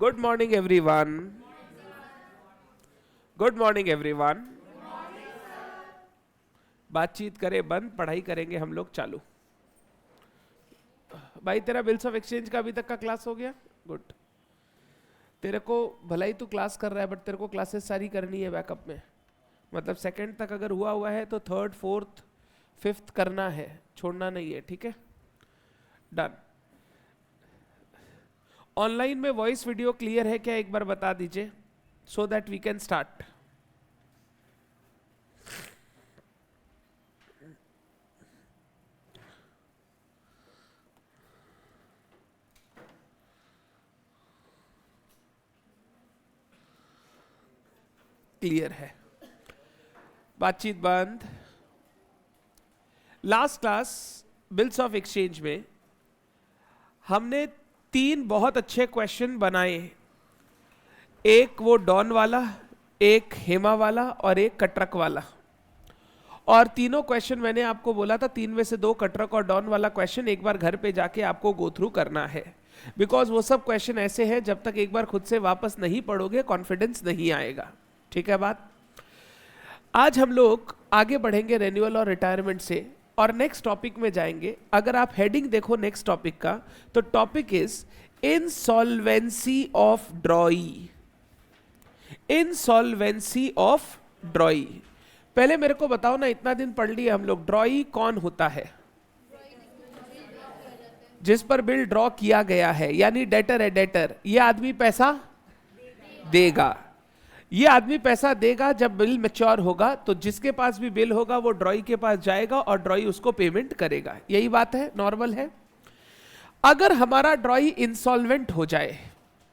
Good morning everyone. Good morning everyone. बातचीत करें बंद, पढ़ाई करेंगे हम लोग चालू. भाई तेरा बिल्स ऑफ एक्सचेंज का अभी तक का क्लास हो गया? गुड. तेरे को भला ही तू क्लास कर रहा है, बट तेरे को क्लासेस सारी करनी है बैकअप में. मतलब सेकंड तक अगर हुआ है तो थर्ड, फोर्थ, फिफ्थ करना है, छोड़ना नहीं है. ठीक है, डन. ऑनलाइन में वॉइस वीडियो क्लियर है क्या, एक बार बता दीजिए, so that we can start. Clear है, बातचीत बंद. Last class bills of exchange में हमने 3 बहुत अच्छे क्वेश्चन बनाए. एक वो डॉन वाला, एक हेमा वाला और एक कटरक वाला. और तीनों क्वेश्चन मैंने आपको बोला था 3 में से 2 कटरक और डॉन वाला क्वेश्चन एक बार घर पे जाके आपको गो थ्रू करना है. बिकॉज वो सब क्वेश्चन ऐसे हैं जब तक एक बार खुद से वापस नहीं पढ़ोगे कॉन्फिडेंस नहीं आएगा. ठीक है बात. आज हम लोग आगे बढ़ेंगे रेन्यूअल और रिटायरमेंट से और नेक्स्ट टॉपिक में जाएंगे. अगर आप हेडिंग देखो नेक्स्ट टॉपिक का, तो topic is insolvency of ड्रॉई. Insolvency of ड्रॉई. पहले मेरे को बताओ ना, इतना दिन पढ़ लिया हम लोग, ड्रॉई कौन होता है? जिस पर बिल ड्रॉ किया गया है, यानी डेटर है. डेटर ये आदमी पैसा देगा. ये आदमी पैसा देगा जब बिल मैच्योर होगा, तो जिसके पास भी बिल होगा वो ड्रॉई के पास जाएगा और ड्रॉई उसको पेमेंट करेगा. यही बात है, नॉर्मल है. अगर हमारा ड्रॉई इंसॉल्वेंट हो जाए,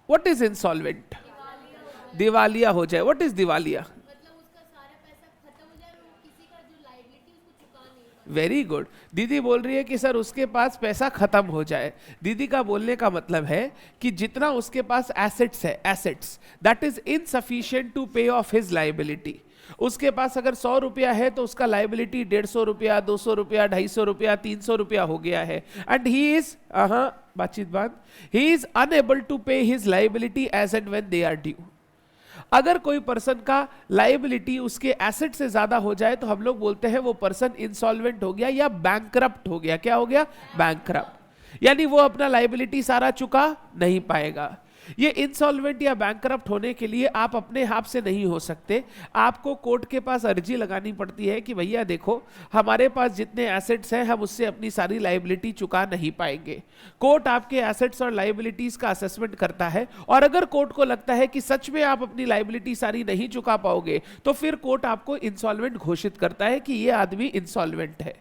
व्हाट इज इंसॉल्वेंट? दिवालिया हो जाए. व्हाट इज दिवालिया? Very good. दीदी बोल रही है कि सर उसके पास पैसा खत्म हो जाए. दीदी का बोलने का मतलब है कि जितना उसके पास एसेट्स है, assets that is insufficient to pay off his liability. उसके पास अगर 100 रुपया है तो उसका लायबिलिटी 150 रुपया, 200 रुपया, 250 रुपया, 300 रुपया हो गया है. एंड ही इज बातचीत बात, he is unable to pay his liability as and when they are due. अगर कोई पर्सन का लायबिलिटी उसके एसेट से ज्यादा हो जाए तो हम लोग बोलते हैं वो पर्सन इंसॉल्वेंट हो गया या बैंकरप्ट हो गया. क्या हो गया? बैंकरप्ट. यानी वो अपना लायबिलिटी सारा चुका नहीं पाएगा. ये इंसॉल्वेंट या बैंकरप्ट होने के लिए आप अपने हाथ से नहीं हो सकते. आपको कोर्ट के पास अर्जी लगानी पड़ती है कि भैया देखो हमारे पास जितने एसेट्स हैं हम उससे अपनी सारी लायबिलिटी चुका नहीं पाएंगे. कोर्ट आपके एसेट्स और लायबिलिटीज का असेसमेंट करता है और अगर कोर्ट को लगता है कि सच में आप अपनी लायबिलिटी सारी नहीं चुका पाओगे तो फिर कोर्ट आपको इंसॉल्वेंट घोषित करता है कि ये आदमी इंसॉल्वेंट है.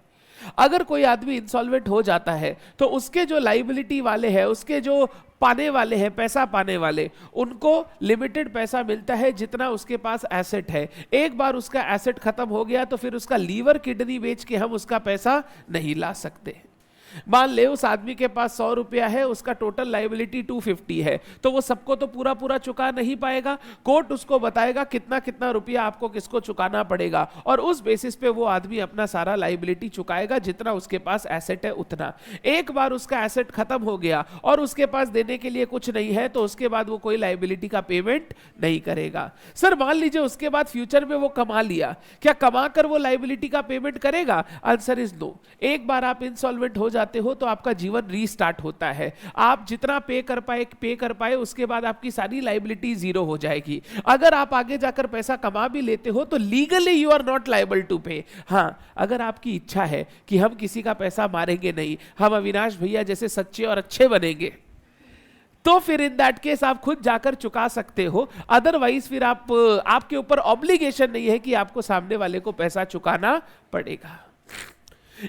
अगर कोई आदमी इंसॉल्वेंट हो जाता है तो उसके जो लायबिलिटी वाले हैं, उसके जो पाने वाले हैं, पैसा पाने वाले, उनको लिमिटेड पैसा मिलता है जितना उसके पास एसेट है. एक बार उसका एसेट खत्म हो गया तो फिर उसका लीवर किडनी बेच के हम उसका पैसा नहीं ला सकते. मान ले उस आदमी के पास 100 रुपया है, उसका टोटल लायबिलिटी 250 है, तो वो सबको तो पूरा पूरा चुका नहीं पाएगा. कोर्ट उसको बताएगा कितना कितना रुपया आपको किसको चुकाना पड़ेगा और उस बेसिस पे वो आदमी अपना सारा लायबिलिटी चुकाएगा जितना उसके पास एसेट है उतना. एक बार उसका एसेट खत्म हो गया और उसके पास देने के लिए कुछ नहीं है तो उसके बाद वो कोई लायबिलिटी का पेमेंट नहीं करेगा. सर मान लीजिए उसके बाद फ्यूचर में वो कमा लिया, क्या कमा कर वो लायबिलिटी का पेमेंट करेगा? Answer is no. एक बार आप इंसॉल्वेंट हो जाते हो तो आपका जीवन रीस्टार्ट होता है. आप जितना पे कर पाए उसके बाद आपकी सारी लायबिलिटी जीरो हो जाएगी. अगर आप आगे जाकर पैसा कमा भी लेते हो तो legally you are not liable to pay. हाँ, अगर आपकी इच्छा है कि हम किसी का पैसा मारेंगे नहीं, हम अविनाश भैया जैसे सच्चे और अच्छे बनेंगे, तो फिर इन दैट केस आप खुद जाकर चुका सकते हो. अदरवाइज फिर आपके ऊपर ऑब्लिगेशन नहीं है कि आपको सामने वाले को पैसा चुकाना पड़ेगा.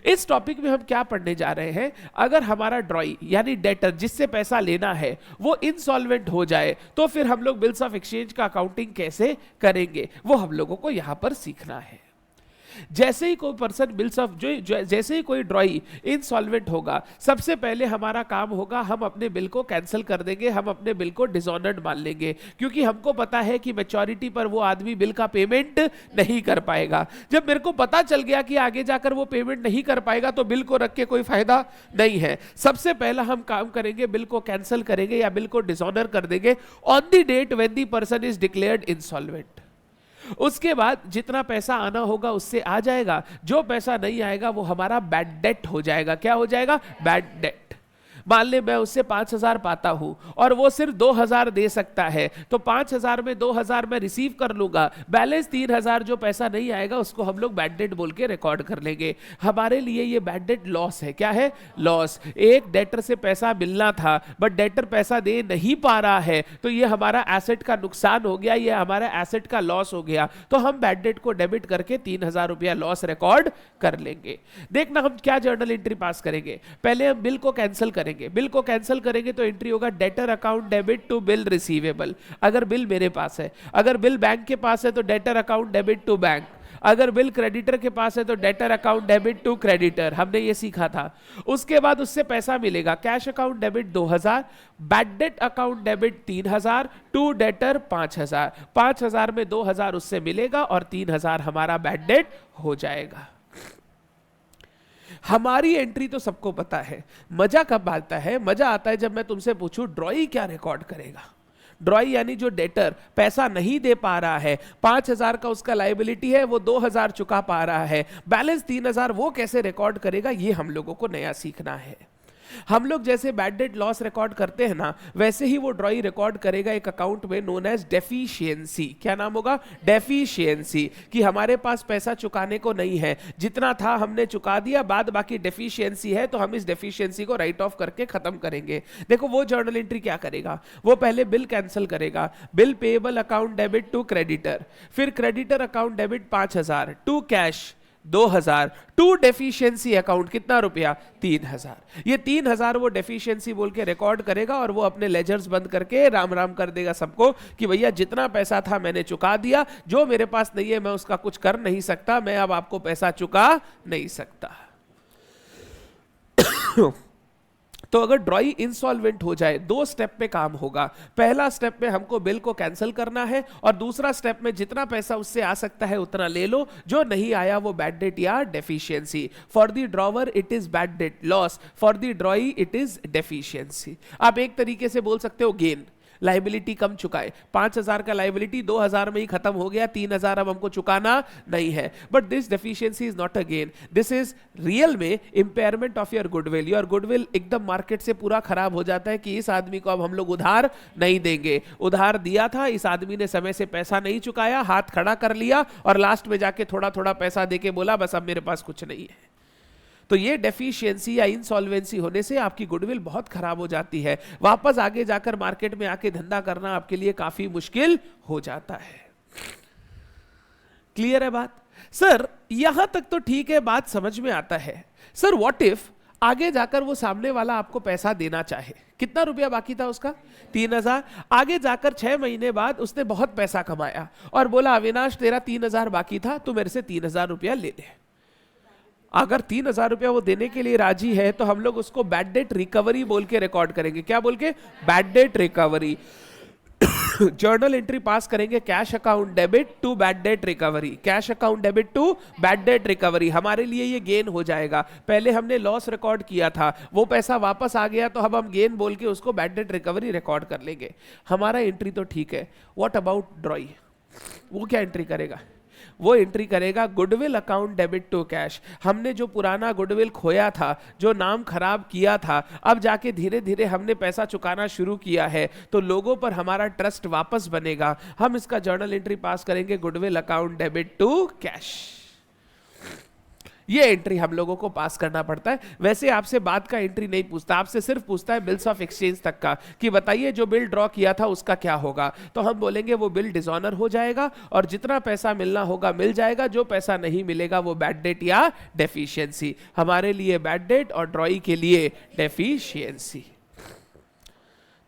इस टॉपिक में हम क्या पढ़ने जा रहे हैं? अगर हमारा ड्रॉई यानी डेटर जिससे पैसा लेना है वो इंसॉल्वेंट हो जाए तो फिर हम लोग बिल्स ऑफ एक्सचेंज का अकाउंटिंग कैसे करेंगे वो हम लोगों को यहां पर सीखना है. जैसे ही कोई पर्सन बिल्स ऑफ जैसे ही कोई ड्रॉई इनसॉल्वेंट होगा, सबसे पहले हमारा काम होगा हम अपने बिल को कैंसिल कर देंगे, हम अपने बिल को डिसऑनर्ड मान लेंगे, क्योंकि हमको पता है कि मैच्योरिटी पर वो आदमी बिल का पेमेंट नहीं कर पाएगा। जब मेरे को पता चल गया कि आगे जाकर वो पेमेंट नहीं कर पाएगा तो बिल को रख के कोई फायदा नहीं है। सबसे पहला हम काम करेंगे, बिल को कैंसिल करेंगे या बिल को डिसऑनर कर देंगे on the date when the person is declared insolvent. उसके बाद जितना पैसा आना होगा उससे आ जाएगा, जो पैसा नहीं आएगा वो हमारा बैड डेट हो जाएगा। क्या हो जाएगा? Bad date. मान ले मैं उससे 5,000 पाता हूं और वो सिर्फ 2,000 दे सकता है, तो 5,000 में 2,000 मैं रिसीव कर लूंगा, बैलेंस 3,000 जो पैसा नहीं आएगा उसको हम लोग बैड डेट बोल के रिकॉर्ड कर लेंगे। हमारे लिए ये बैड डेट लॉस है। क्या है? लॉस। एक डेटर से पैसा मिलना था बट डेटर पैसा दे नहीं पा रहा है, तो ये हमारा एसेट का नुकसान हो गया, ये हमारा एसेट का लॉस हो गया, तो हम बैड डेट को डेबिट करके 3,000 रुपया लॉस रिकॉर्ड कर लेंगे। देखना हम क्या जर्नल एंट्री पास करेंगे। पहले हम बिल को कैंसिल करेंगे। बिल को कैंसिल करेंगे तो एंट्री होगा debtor account debit to bill receivable. अगर बिल मेरे पास है, अगर बिल बैंक के पास है तो debtor account debit to bank, अगर बिल क्रेडिटर के पास है तो debtor account debit to creditor. हमने ये सीखा था। उसके बाद उससे पैसा मिलेगा, cash account debit 2,000, bad debt account debit 3,000, to debtor 5,000। 5,000 में 2,000 उससे मिलेगा और 3,000 हमारा बैड डेट हो जाएगा। हमारी एंट्री तो सबको पता है। मजा कब आता है? मजा आता है जब मैं तुमसे पूछूं ड्रॉई क्या रिकॉर्ड करेगा। ड्रॉई यानी जो डेटर पैसा नहीं दे पा रहा है, 5,000 का उसका लायबिलिटी है, वो 2,000 चुका पा रहा है, बैलेंस 3,000 वो कैसे रिकॉर्ड करेगा, ये हम लोगों को नया सीखना है। हम लोग जैसे बैड डेट लॉस रिकॉर्ड करते हैं ना, वैसे ही वो ड्रॉई रिकॉर्ड करेगा एक अकाउंट में नोन एज डेफिशिएंसी। क्या नाम होगा? डेफिशिएंसी। कि हमारे पास पैसा चुकाने को नहीं है, जितना था हमने चुका दिया, बाद बाकी डेफिशिएंसी है, तो हम इस डेफिशिएंसी को राइट ऑफ करके खत्म करेंगे। देखो वो जर्नल एंट्री क्या करेगा, वो पहले बिल कैंसिल करेगा, bill payable account debit to creditor, फिर creditor account debit 5,000 to cash 2,000 to deficiency account कितना रुपया? 3,000। ये 3,000 वो डेफिशिएंसी बोल के रिकॉर्ड करेगा और वो अपने लेजर्स बंद करके राम राम कर देगा सबको कि भैया जितना पैसा था मैंने चुका दिया, जो मेरे पास नहीं है मैं उसका कुछ कर नहीं सकता, मैं अब आपको पैसा चुका नहीं सकता। तो अगर ड्रॉई इंसॉल्वेंट हो जाए, 2 स्टेप पे काम होगा। पहला स्टेप में हमको बिल को कैंसिल करना है और दूसरा स्टेप में जितना पैसा उससे आ सकता है उतना ले लो, जो नहीं आया वो बैड डेट या deficiency. For the drawer it is bad debt loss, for the ड्रॉई it is deficiency. आप एक तरीके से बोल सकते हो गेन। लाइबिलिटी कम चुकाए, 5,000 का लाइबिलिटी 2,000 में ही खत्म हो गया, 3,000 अब हमको चुकाना नहीं है। But this deficiency is not a gain, this is real में impairment of your goodwill. Your goodwill एकदम मार्केट से पूरा खराब हो जाता है कि इस आदमी को अब हम लोग उधार नहीं देंगे। उधार दिया था, इस आदमी ने समय से पैसा नहीं चुकाया, हाथ खड़ा कर लिया और लास्ट में जाके थोड़ा थोड़ा पैसा देके बोला बस अब मेरे पास कुछ नहीं है। तो ये डेफिशिएंसी या इंसॉल्वेंसी होने से आपकी गुडविल बहुत खराब हो जाती है। वापस आगे जाकर मार्केट में आके धंधा करना आपके लिए काफी मुश्किल हो जाता है। क्लियर है बात? सर यहां तक तो ठीक है, बात समझ में आता है। सर व्हाट इफ आगे जाकर वो सामने वाला आपको पैसा देना चाहे? कितना रुपया बाकी था उसका? 3,000। आगे जाकर 6 महीने बाद उसने बहुत पैसा कमाया और बोला अविनाश तेरा 3,000 बाकी था, तू मेरे से 3,000 रुपया ले ले। अगर 3,000 रुपया वो देने के लिए राजी है तो हम लोग उसको बैड डेट रिकवरी बोल के रिकॉर्ड करेंगे। क्या बोल के? Bad debt recovery. Journal entry pass करेंगे, cash account debit to bad debt recovery, cash account debit to bad debt recovery. हमारे लिए ये गेन हो जाएगा। पहले हमने लॉस रिकॉर्ड किया था, वो पैसा वापस आ गया, तो अब हम गेन बोल के उसको बैड डेट रिकवरी रिकॉर्ड कर लेंगे। हमारा एंट्री तो ठीक है। What about drawee? वो क्या एंट्री करेगा? वो एंट्री करेगा goodwill account debit to cash. हमने जो पुराना गुडविल खोया था, जो नाम खराब किया था, अब जाके धीरे धीरे हमने पैसा चुकाना शुरू किया है, तो लोगों पर हमारा ट्रस्ट वापस बनेगा। हम इसका जर्नल एंट्री पास करेंगे goodwill account debit to cash. ये एंट्री हम लोगों को पास करना पड़ता है। वैसे आपसे बाद का एंट्री नहीं पूछता, आपसे सिर्फ पूछता है बिल्स ऑफ एक्सचेंज तक का, कि बताइए जो बिल ड्रॉ किया था उसका क्या होगा। तो हम बोलेंगे वो बिल डिसऑनर हो जाएगा और जितना पैसा मिलना होगा मिल जाएगा, जो पैसा नहीं मिलेगा वो बैड डेट या डेफिशिएंसी। हमारे लिए बैड डेट और ड्रॉई के लिए डेफिशिएंसी।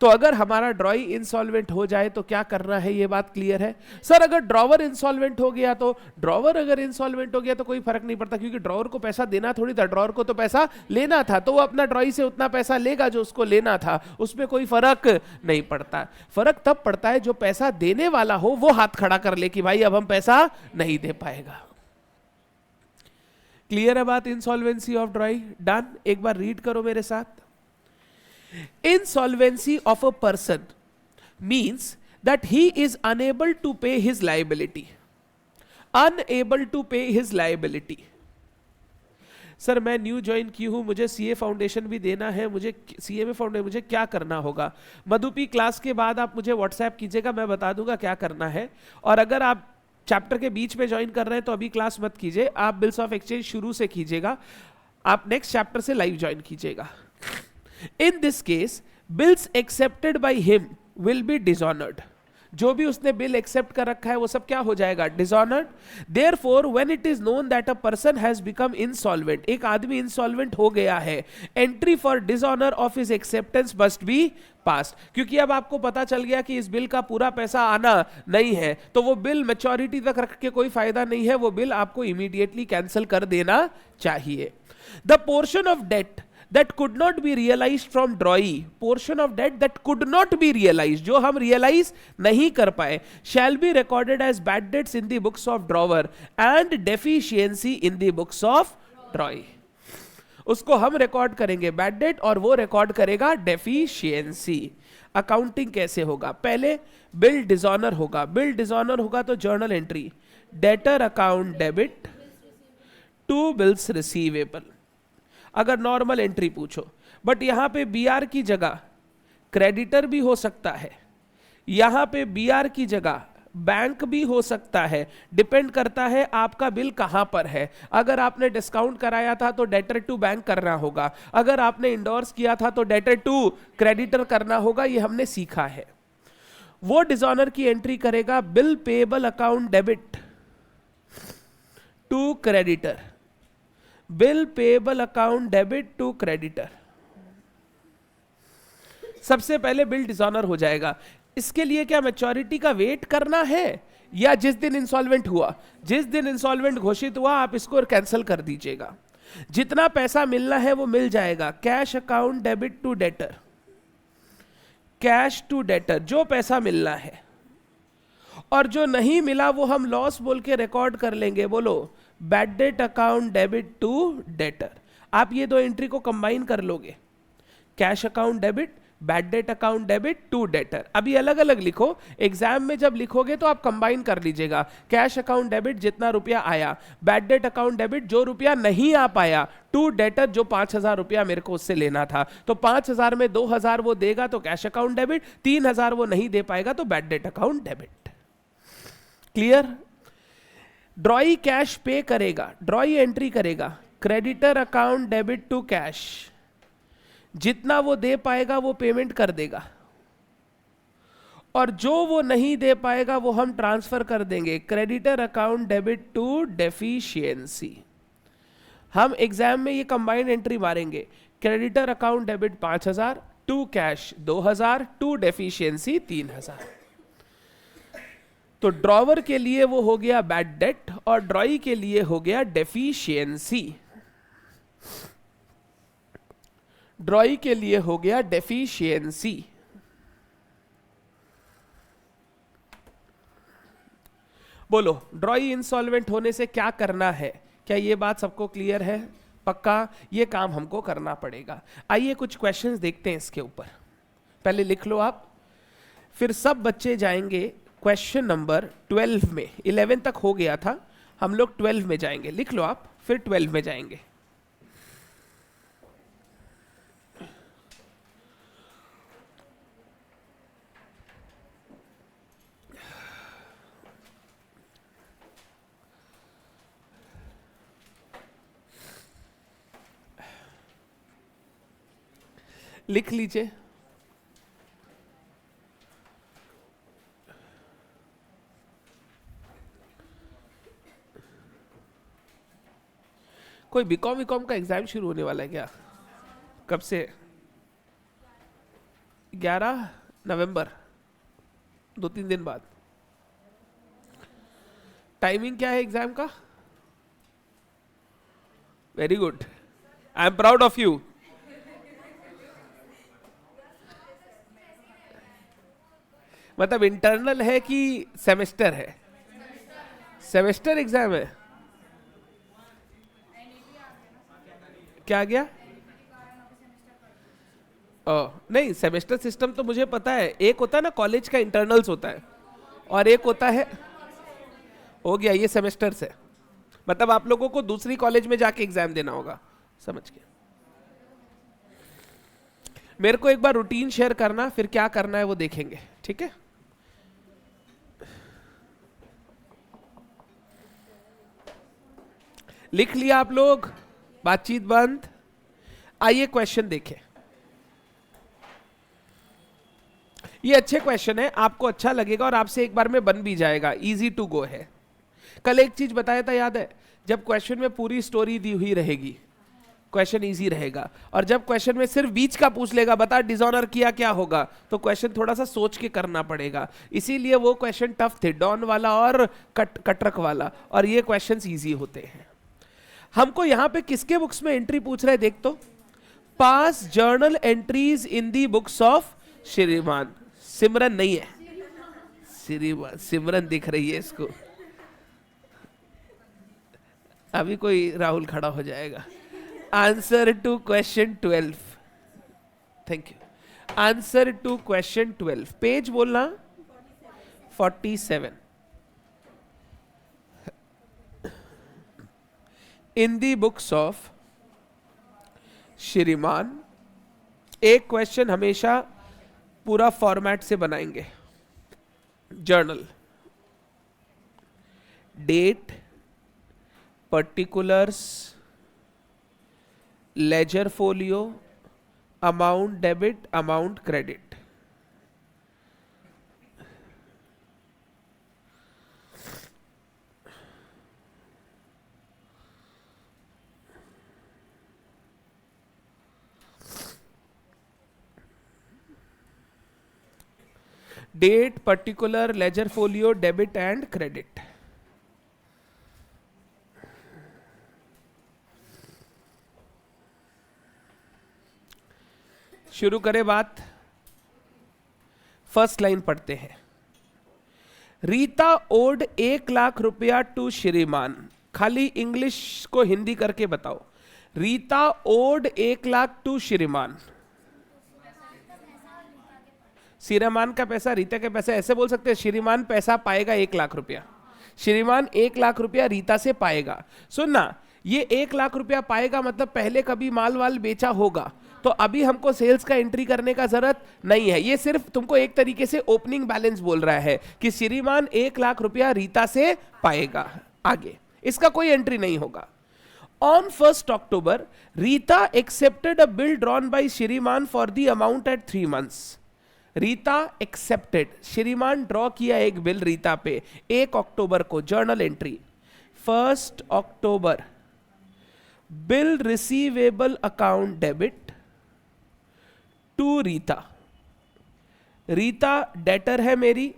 तो अगर हमारा ड्रॉई इंसॉल्वेंट हो जाए तो क्या करना है, ये बात क्लियर है? सर अगर ड्रॉवर इंसॉल्वेंट हो गया तो, ड्रॉवर अगर इंसॉल्वेंट हो गया तो कोई फर्क नहीं पड़ता, क्योंकि ड्रॉवर को पैसा देना थोड़ी था, ड्रॉवर को तो पैसा लेना था, तो वो अपना ड्रॉई से उतना पैसा लेगा जो उसको लेना था, उसमें कोई फर्क नहीं पड़ता। फर्क तब पड़ता है जो पैसा देने वाला हो वो हाथ खड़ा कर ले कि भाई अब हम पैसा नहीं दे पाएगा। क्लियर है बात? Insolvency of drawee done. एक बार रीड करो मेरे साथ। Insolvency of a person means that he is unable to pay his liability, unable to pay his liability. Sir मैं न्यू ज्वाइन की हूं, मुझे सीए फाउंडेशन भी देना है, मुझे सीए में फाउंडेशन, मुझे क्या करना होगा? मधुपी क्लास के बाद आप मुझे व्हाट्सएप कीजिएगा, मैं बता दूंगा क्या करना है। और अगर आप चैप्टर के बीच में ज्वाइन कर रहे हैं तो अभी क्लास मत कीजिए, आप बिल्स ऑफ एक्सचेंज शुरू से कीजिएगा, आप नेक्स्ट चैप्टर से लाइव ज्वाइन कीजिएगा। In this case bills accepted by him will be dishonoured, जो भी उसने बिल एक्सेप्ट कर रखा है वो सब क्या हो जाएगा? Dishonoured. Therefore when it is known that a person has become insolvent, एक आदमी इंसॉल्वेंट हो गया है, entry for dishonour of his acceptance must be past, क्योंकि अब आपको पता चल गया कि इस बिल का पूरा पैसा आना नहीं है, तो वो बिल मैच्योरिटी तक रख के कोई फायदा नहीं है, वो बिल आपको इमीडिएटली कैंसिल कर देना चाहिए। The portion of debt that could not be realized from drawee, portion of debt that could not be realized, जो हम realize नहीं कर पाए, shall be recorded as bad debts in the books of drawer and deficiency in the books of drawee। उसको हम record करेंगे bad debt और वो रिकॉर्ड करेगा डेफिशिएंसी। अकाउंटिंग कैसे होगा? पहले बिल डिसऑनर होगा, बिल डिसऑनर होगा तो journal entry debtor account debit to bills receivable, अगर नॉर्मल एंट्री पूछो। बट यहां पे बीआर की जगह क्रेडिटर भी हो सकता है, यहां पे बीआर की जगह बैंक भी हो सकता है, डिपेंड करता है आपका बिल कहां पर है। अगर आपने डिस्काउंट कराया था तो डेटर टू बैंक करना होगा, अगर आपने इंडोर्स किया था तो डेटर टू क्रेडिटर करना होगा, ये हमने सीखा है। वो डिसऑनर की एंट्री करेगा bill payable account debit to creditor, bill payable account debit to creditor. सबसे पहले बिल डिसऑनर हो जाएगा। इसके लिए क्या मैच्योरिटी का वेट करना है, या जिस दिन इंसॉल्वेंट हुआ, जिस दिन इंसॉल्वेंट घोषित हुआ आप इसको कैंसिल कर दीजिएगा। जितना पैसा मिलना है वो मिल जाएगा। Cash account debit to debtor, cash to debtor, जो पैसा मिलना है, और जो नहीं मिला वो हम लॉस बोल के रिकॉर्ड कर लेंगे। बोलो bad debt account debit to debtor. आप ये दो एंट्री को कंबाइन कर लोगे, cash account debit, bad debt account debit to debtor. अभी अलग अलग लिखो, एग्जाम में जब लिखोगे तो आप कंबाइन कर लीजिएगा। कैश अकाउंट डेबिट जितना रुपया आया, बैड डेट अकाउंट डेबिट जो रुपया नहीं आ पाया, टू डेटर जो 5,000 रुपया मेरे को उससे लेना था, तो 5,000 में 2,000 वो देगा तो कैश अकाउंट डेबिट, 3,000 वो नहीं दे पाएगा तो bad debt account debit. Clear? Drawee cash pay करेगा, ड्रॉई एंट्री करेगा creditor account debit to cash, जितना वो दे पाएगा वो पेमेंट कर देगा, और जो वो नहीं दे पाएगा वो हम ट्रांसफर कर देंगे creditor account debit to deficiency. हम एग्जाम में ये कंबाइंड एंट्री मारेंगे, creditor account debit 5,000 to cash 2,000 to deficiency 3,000। तो ड्रॉवर के लिए वो हो गया बैड डेट और ड्रॉई के लिए हो गया डेफिशिएंसी। ड्रॉई के लिए हो गया डेफिशिएंसी। बोलो ड्रॉई इंसॉल्वेंट होने से क्या करना है? क्या ये बात सबको क्लियर है? पक्का ये काम हमको करना पड़ेगा। आइए कुछ क्वेश्चंस देखते हैं इसके ऊपर। पहले लिख लो आप, फिर सब बच्चे जाएंगे क्वेश्चन नंबर 12 में। 11 तक हो गया था, हम लोग 12 में जाएंगे। लिख लो आप, फिर 12 में जाएंगे। लिख लीजिए। कोई बीकॉम का एग्जाम शुरू होने वाला है क्या? कब से? 11 नवंबर, 2-3 दिन बाद। टाइमिंग क्या है एग्जाम का? Very good, I am proud of you. मतलब इंटरनल है कि सेमेस्टर है? सेमेस्टर एग्जाम है। क्या आ गया? नहीं, सेमेस्टर सिस्टम तो मुझे पता है। एक होता है ना कॉलेज का इंटरनल्स होता है, और एक होता है, हो गया ये सेमेस्टर से। मतलब आप लोगों को दूसरी कॉलेज में जाके एग्जाम देना होगा, समझ गया। मेरे को एक बार रूटीन शेयर करना, फिर क्या करना है वो देखेंगे, ठीक है? लिख लिया आप लोग? बातचीत बंद। आइए क्वेश्चन देखें। ये अच्छे क्वेश्चन है, आपको अच्छा लगेगा और आपसे एक बार में बन भी जाएगा, इजी टू गो है। कल एक चीज बताया था, याद है? जब क्वेश्चन में पूरी स्टोरी दी हुई रहेगी, क्वेश्चन इजी रहेगा। और जब क्वेश्चन में सिर्फ बीच का पूछ लेगा, बता डिसऑनर किया क्या होगा, तो क्वेश्चन थोड़ा सा सोच के करना पड़ेगा। इसीलिए वो क्वेश्चन टफ थे, डॉन वाला और कटरक वाला, और ये क्वेश्चन इजी होते हैं। हमको यहां पे किसके बुक्स में एंट्री पूछ रहे हैं, देख तो। पास journal entries in the books of श्रीमान। सिमरन नहीं है, श्रीमान, सिमरन दिख रही है इसको। अभी कोई राहुल खड़ा हो जाएगा। Answer to question 12। Thank you. Answer to question 12, page बोलना 47 इन दी बुक्स ऑफ श्रीमान। एक क्वेश्चन हमेशा पूरा फॉर्मेट से बनाएंगे। Journal, date, particulars, ledger folio, amount debit, amount credit. Date, particular, ledger folio, debit and credit. शुरू करें बात। फर्स्ट लाइन पढ़ते हैं। रीता ओड 1 लाख रुपया टू श्रीमान। खाली इंग्लिश को हिंदी करके बताओ। रीता ओड 1 लाख टू श्रीमान। श्रीमान का पैसा, रीता के पैसा, ऐसे बोल सकते हैं। श्रीमान पैसा पाएगा 1 लाख रुपया। श्रीमान 1 लाख रुपया रीता से पाएगा। सुनना, ये 1 लाख रुपया पाएगा मतलब पहले कभी माल वाल बेचा होगा, तो अभी हमको सेल्स का एंट्री करने का जरूरत नहीं है। ये सिर्फ तुमको एक तरीके से ओपनिंग बैलेंस बोल रहा है कि श्रीमान 1 लाख रुपया रीता से पाएगा। आगे इसका कोई एंट्री नहीं होगा। On 1st October, Rita accepted a bill drawn by Shriman for the amount at 3 months। Rita accepted, Shriman draw किया एक बिल रीता पे 1 अक्टूबर को। Journal entry 1 October, bill receivable account debit to Rita. Rita debtor है मेरी,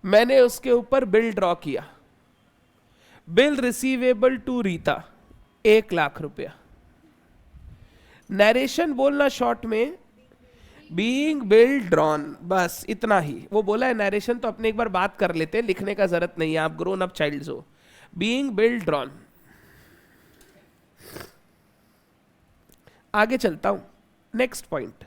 मैंने उसके ऊपर बिल ड्रॉ किया। Bill receivable to Rita 1 lakh रुपया। नरेशन बोलना शॉर्ट में, बीइंग बिल ड्रॉन, बस इतना ही। वो बोला है नरेशन तो अपने एक बार बात कर लेते हैं, लिखने का जरूरत नहीं है, आप ग्रोन अप चाइल्ड्स हो। Being bill drawn. आगे चलता हूं, नेक्स्ट पॉइंट।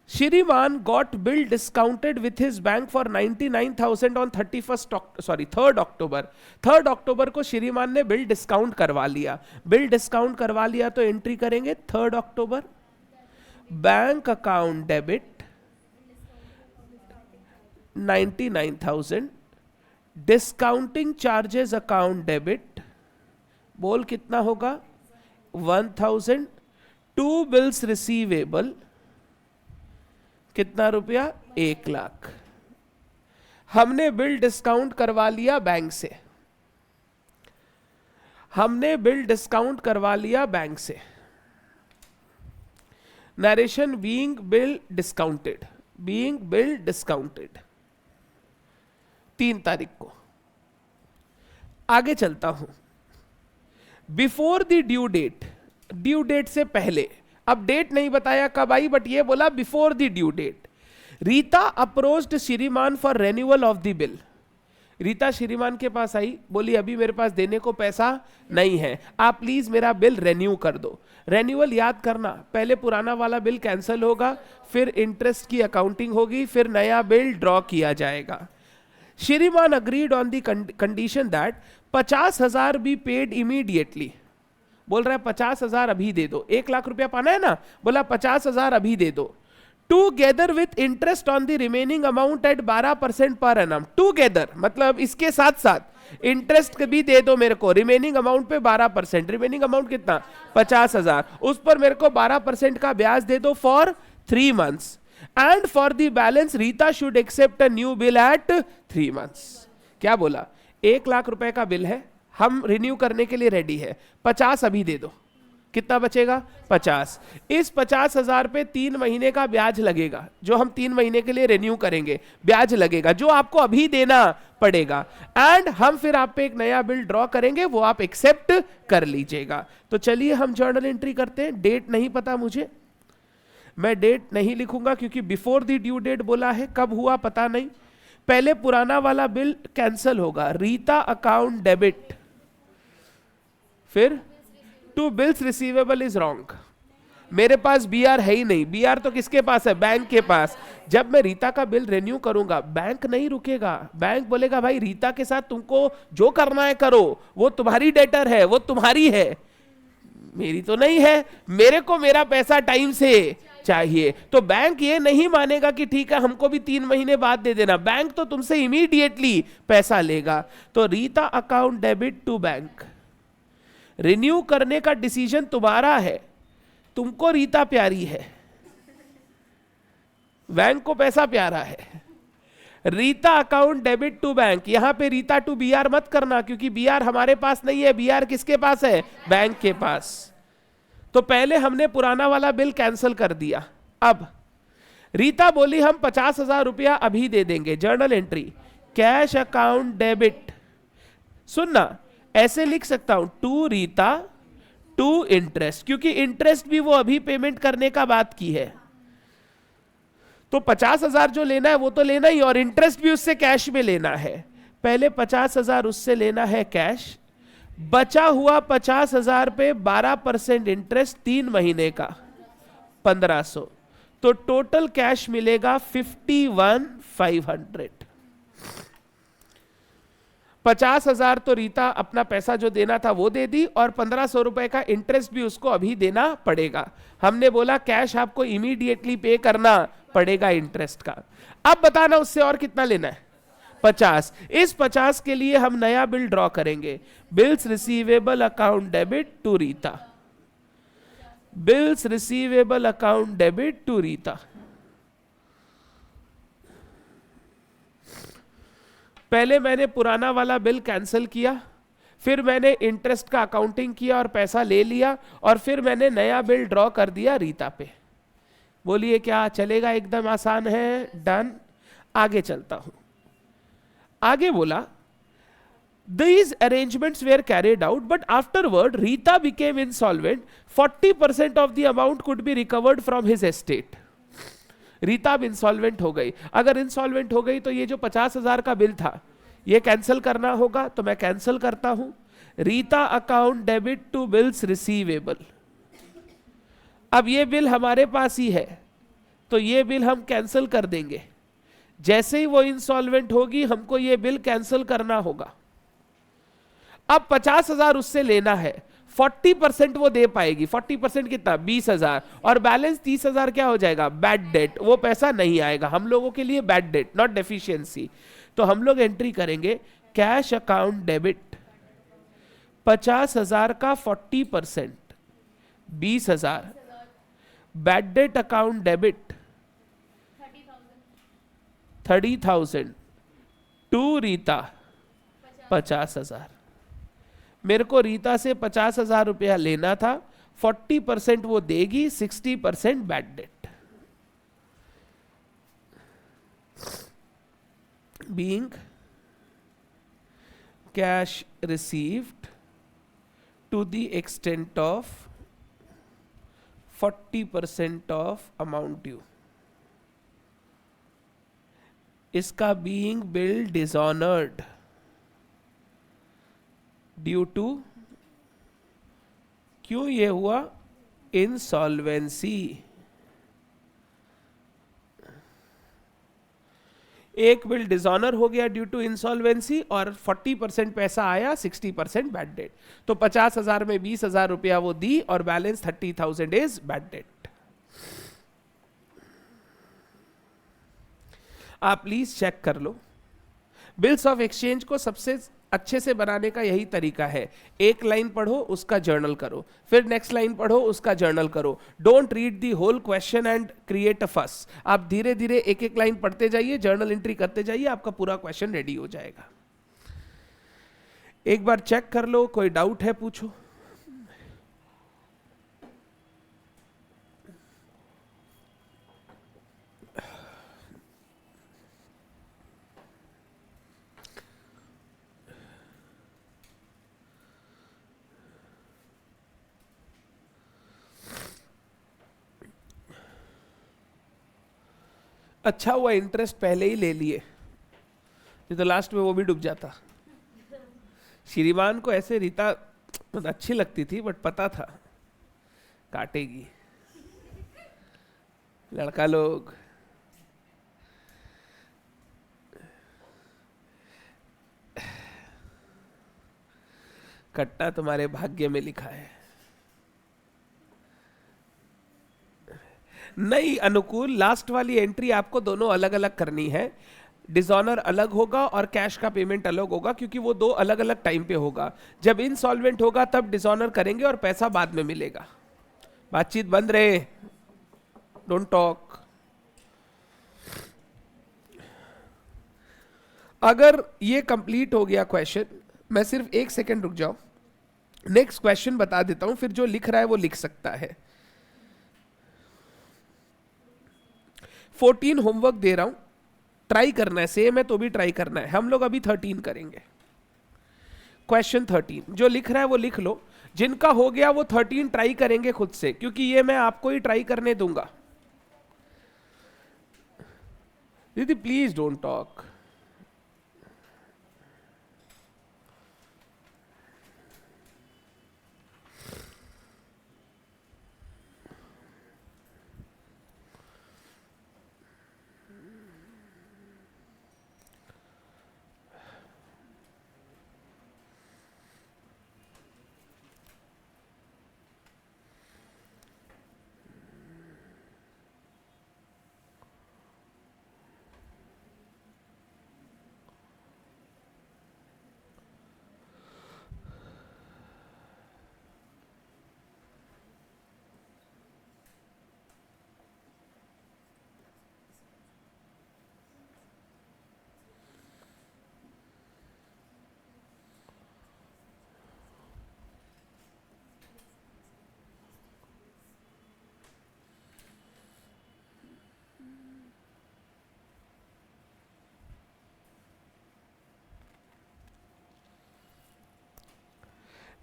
श्रीमान got bill discounted with his bank for 99,000 on 3rd October. 3rd अक्टूबर को श्रीमान ने बिल डिस्काउंट करवा लिया। बिल डिस्काउंट करवा लिया तो एंट्री करेंगे 3rd October. Bank account debit 99,000, discounting charges account debit, बोल कितना होगा 1,000। टू बिल्स रिसीवेबल कितना रुपया 1 लाख। हमने बिल डिस्काउंट करवा लिया बैंक से। हमने बिल डिस्काउंट करवा लिया बैंक से। Narration being bill discounted, being bill discounted 3 तारीख को। आगे चलता हूं, before the due date, due date से पहले, अब डेट नहीं बताया कब आई, बट ये बोला before the due date, Rita approached Shriman for renewal of the bill. Rita Shriman के पास आई, बोली अभी मेरे पास देने को पैसा नहीं है, आप प्लीज मेरा बिल रेन्यू कर दो। रेन्यूअल याद करना, पहले पुराना वाला बिल कैंसिल होगा, फिर इंटरेस्ट की अकाउंटिंग होगी, फिर नया बिल ड्रॉ किया जाएगा। श्रीमान agreed on the condition that 50,000 be paid immediately. बोल रहा है 50,000 अभी दे दो, 1 लाख रुपया पाना है ना, बोला 50,000 अभी दे दो, together with interest on the remaining amount at 12% per annum. Together मतलब इसके साथ साथ इंटरेस्ट भी दे दो मेरे को, रिमेनिंग अमाउंट पे 12%, रिमेनिंग अमाउंट कितना 50,000, उस पर मेरे को 12% का ब्याज दे दो for 3 months, and for the balance Rita should accept a new bill at 3 months। क्या बोला, 1 लाख रुपए का बिल है, हम रिन्यू करने के लिए रेडी है, 50 अभी दे दो, कितना बचेगा 50। इस 50,000 पे 3 महीने का ब्याज लगेगा, जो हम 3 महीने के लिए रिन्यू करेंगे, ब्याज लगेगा जो आपको अभी देना पड़ेगा, एंड हम फिर आप पे एक नया बिल ड्रॉ करेंगे, वो आप एक्सेप्ट कर लीजिएगा। तो चलिए हम जर्नल एंट्री करते हैं। डेट नहीं पता मुझे, मैं डेट नहीं लिखूंगा क्योंकि बिफोर द ड्यू डेट बोला है, कब हुआ पता नहीं। पहले पुराना वाला बिल कैंसिल होगा, रीता अकाउंट डेबिट, फिर to bills receivable is wrong. मेरे पास बीआर है ही नहीं, बीआर तो किसके पास है, बैंक के पास। जब मैं रीता का बिल रेन्यू करूंगा, बैंक नहीं रुकेगा, बैंक बोलेगा भाई रीता के साथ तुमको जो करना है करो, वो तुम्हारी डेटर है, वो तुम्हारी है, मेरी तो नहीं है, मेरे को मेरा पैसा टाइम से चाहिए। तो बैंक ये नहीं मानेगा कि ठीक है हमको भी 3 महीने बाद दे देना, बैंक तो तुमसे इमीडिएटली पैसा लेगा। तो Rita account debit to bank, renew करने का डिसीजन तुम्हारा है, तुमको रीता प्यारी है, बैंक को पैसा प्यारा है। Rita account debit to bank, यहां पे रीता टू बीआर मत करना क्योंकि बीआर हमारे पास नहीं है, बीआर किसके पास है, बैंक के पास। तो पहले हमने पुराना वाला बिल कैंसिल कर दिया। अब रीता बोली हम 50,000 रुपया अभी दे देंगे, journal entry cash account debit. सुनना, ऐसे लिख सकता हूं टू रीता टू इंटरेस्ट, क्योंकि इंटरेस्ट भी वो अभी पेमेंट करने का बात की है, तो 50,000 जो लेना है वो तो लेना ही, और इंटरेस्ट भी उससे कैश में लेना है। पहले 50,000 उससे लेना है कैश, बचा हुआ 50,000 पे 12% इंटरेस्ट 3 महीने का 1500, तो टोटल कैश मिलेगा 51,500। 50,000 तो रीता अपना पैसा जो देना था वो दे दी, और 1,500 रुपए का इंटरेस्ट भी उसको अभी देना पड़ेगा। हमने बोला कैश आपको इमीडिएटली पे करना पड़ेगा इंटरेस्ट का। अब बताना उससे और कितना लेना है, 50। इस 50 के लिए हम नया बिल ड्रॉ करेंगे, bills receivable account debit to Rita, bills receivable account debit to Rita. पहले मैंने पुराना वाला बिल कैंसिल किया, फिर मैंने इंटरेस्ट का अकाउंटिंग किया और पैसा ले लिया, और फिर मैंने नया बिल ड्रॉ कर दिया रीता पे। बोलिए क्या चलेगा, एकदम आसान है, डन। आगे चलता हूं। आगे बोला these arrangements were carried out but afterward Rita became insolvent, 40% of the amount could be recovered from his estate। Rita अब इंसॉल्वेंट हो गई। अगर इंसॉल्वेंट हो गई तो ये जो 50,000 का बिल था ये कैंसिल करना होगा, तो मैं कैंसिल करता हूं। Rita account debit to bills receivable. अब ये बिल हमारे पास ही है तो ये बिल हम कैंसिल कर देंगे। जैसे ही वो इंसॉल्वेंट होगी हमको ये बिल कैंसिल करना होगा। अब 50,000 उससे लेना है, 40% वो दे पाएगी। 40% कितना, 20,000, और बैलेंस 30,000 क्या हो जाएगा, बैड डेट। वो पैसा नहीं आएगा हम लोगों के लिए, बैड डेट नॉट डेफिशिएंसी। तो हम लोग एंट्री करेंगे कैश अकाउंट डेबिट 50,000 का 40% 20,000, bad debt account debit 30,000 to Rita 50,000। मेरे को रीता से 50,000 रुपया लेना था, 40% वो देगी, 60% bad debt. Being cash received to the extent of 40% of amount due. इसका being bill dishonored due to, क्यों ये हुआ? इंसॉल्वेंसी. एक बिल डिसऑनर हो गया ड्यू टू इंसॉल्वेंसी और 40% पैसा आया, 60% बैड डेट. तो 50,000 में 20,000 रुपया वो दी और बैलेंस 30,000 इज बैड डेट. आप प्लीज चेक कर लो. बिल्स ऑफ एक्सचेंज को सबसे अच्छे से बनाने का यही तरीका है. एक लाइन पढ़ो, उसका जर्नल करो, फिर नेक्स्ट लाइन पढ़ो, उसका जर्नल करो. Don't read the whole question and create a fuss. आप धीरे धीरे एक एक लाइन पढ़ते जाइए, जर्नल एंट्री करते जाइए, आपका पूरा क्वेश्चन रेडी हो जाएगा. एक बार चेक कर लो, कोई डाउट है पूछो. अच्छा हुआ इंटरेस्ट पहले ही ले लिए, तो लास्ट में वो भी डूब जाता. श्रीमान को ऐसे रीता अच्छी लगती थी, बट पता था काटेगी. लड़का लोग कट्टा तुम्हारे भाग्य में लिखा है. नहीं अनुकूल, लास्ट वाली एंट्री आपको दोनों अलग अलग करनी है. डिसऑनर अलग होगा और कैश का पेमेंट अलग होगा, क्योंकि वो दो अलग अलग टाइम पे होगा. जब इंसॉल्वेंट होगा तब डिसऑनर करेंगे और पैसा बाद में मिलेगा. बातचीत बंद रहे, डोंट टॉक. अगर ये कंप्लीट हो गया क्वेश्चन, मैं सिर्फ एक सेकेंड रुक जाओ, नेक्स्ट क्वेश्चन बता देता हूं, फिर जो लिख रहा है वो लिख सकता है. 14 होमवर्क दे रहा हूं, ट्राई करना है. सेम है तो भी ट्राई करना है. हम लोग अभी 13 करेंगे. क्वेश्चन 13 जो लिख रहा है वो लिख लो. जिनका हो गया वो 13 ट्राई करेंगे खुद से, क्योंकि ये मैं आपको ही ट्राई करने दूंगा. दीदी please don't talk.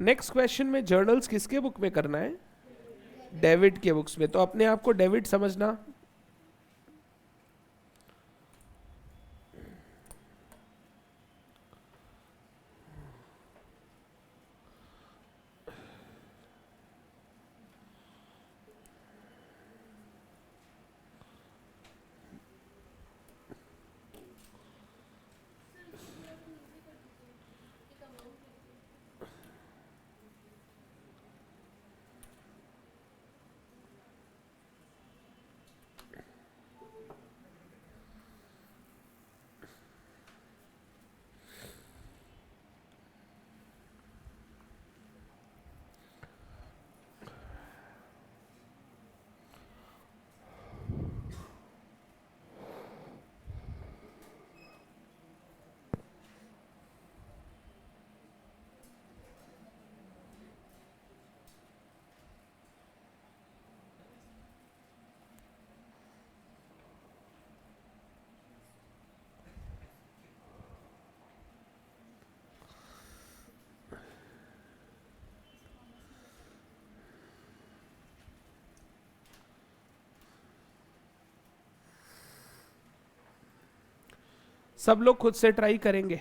Next question में जर्नल्स किसके बुक में करना है? डेविड के बुक्स में. तो अपने आप को डेविड समझना. सब लोग खुद से ट्राई करेंगे।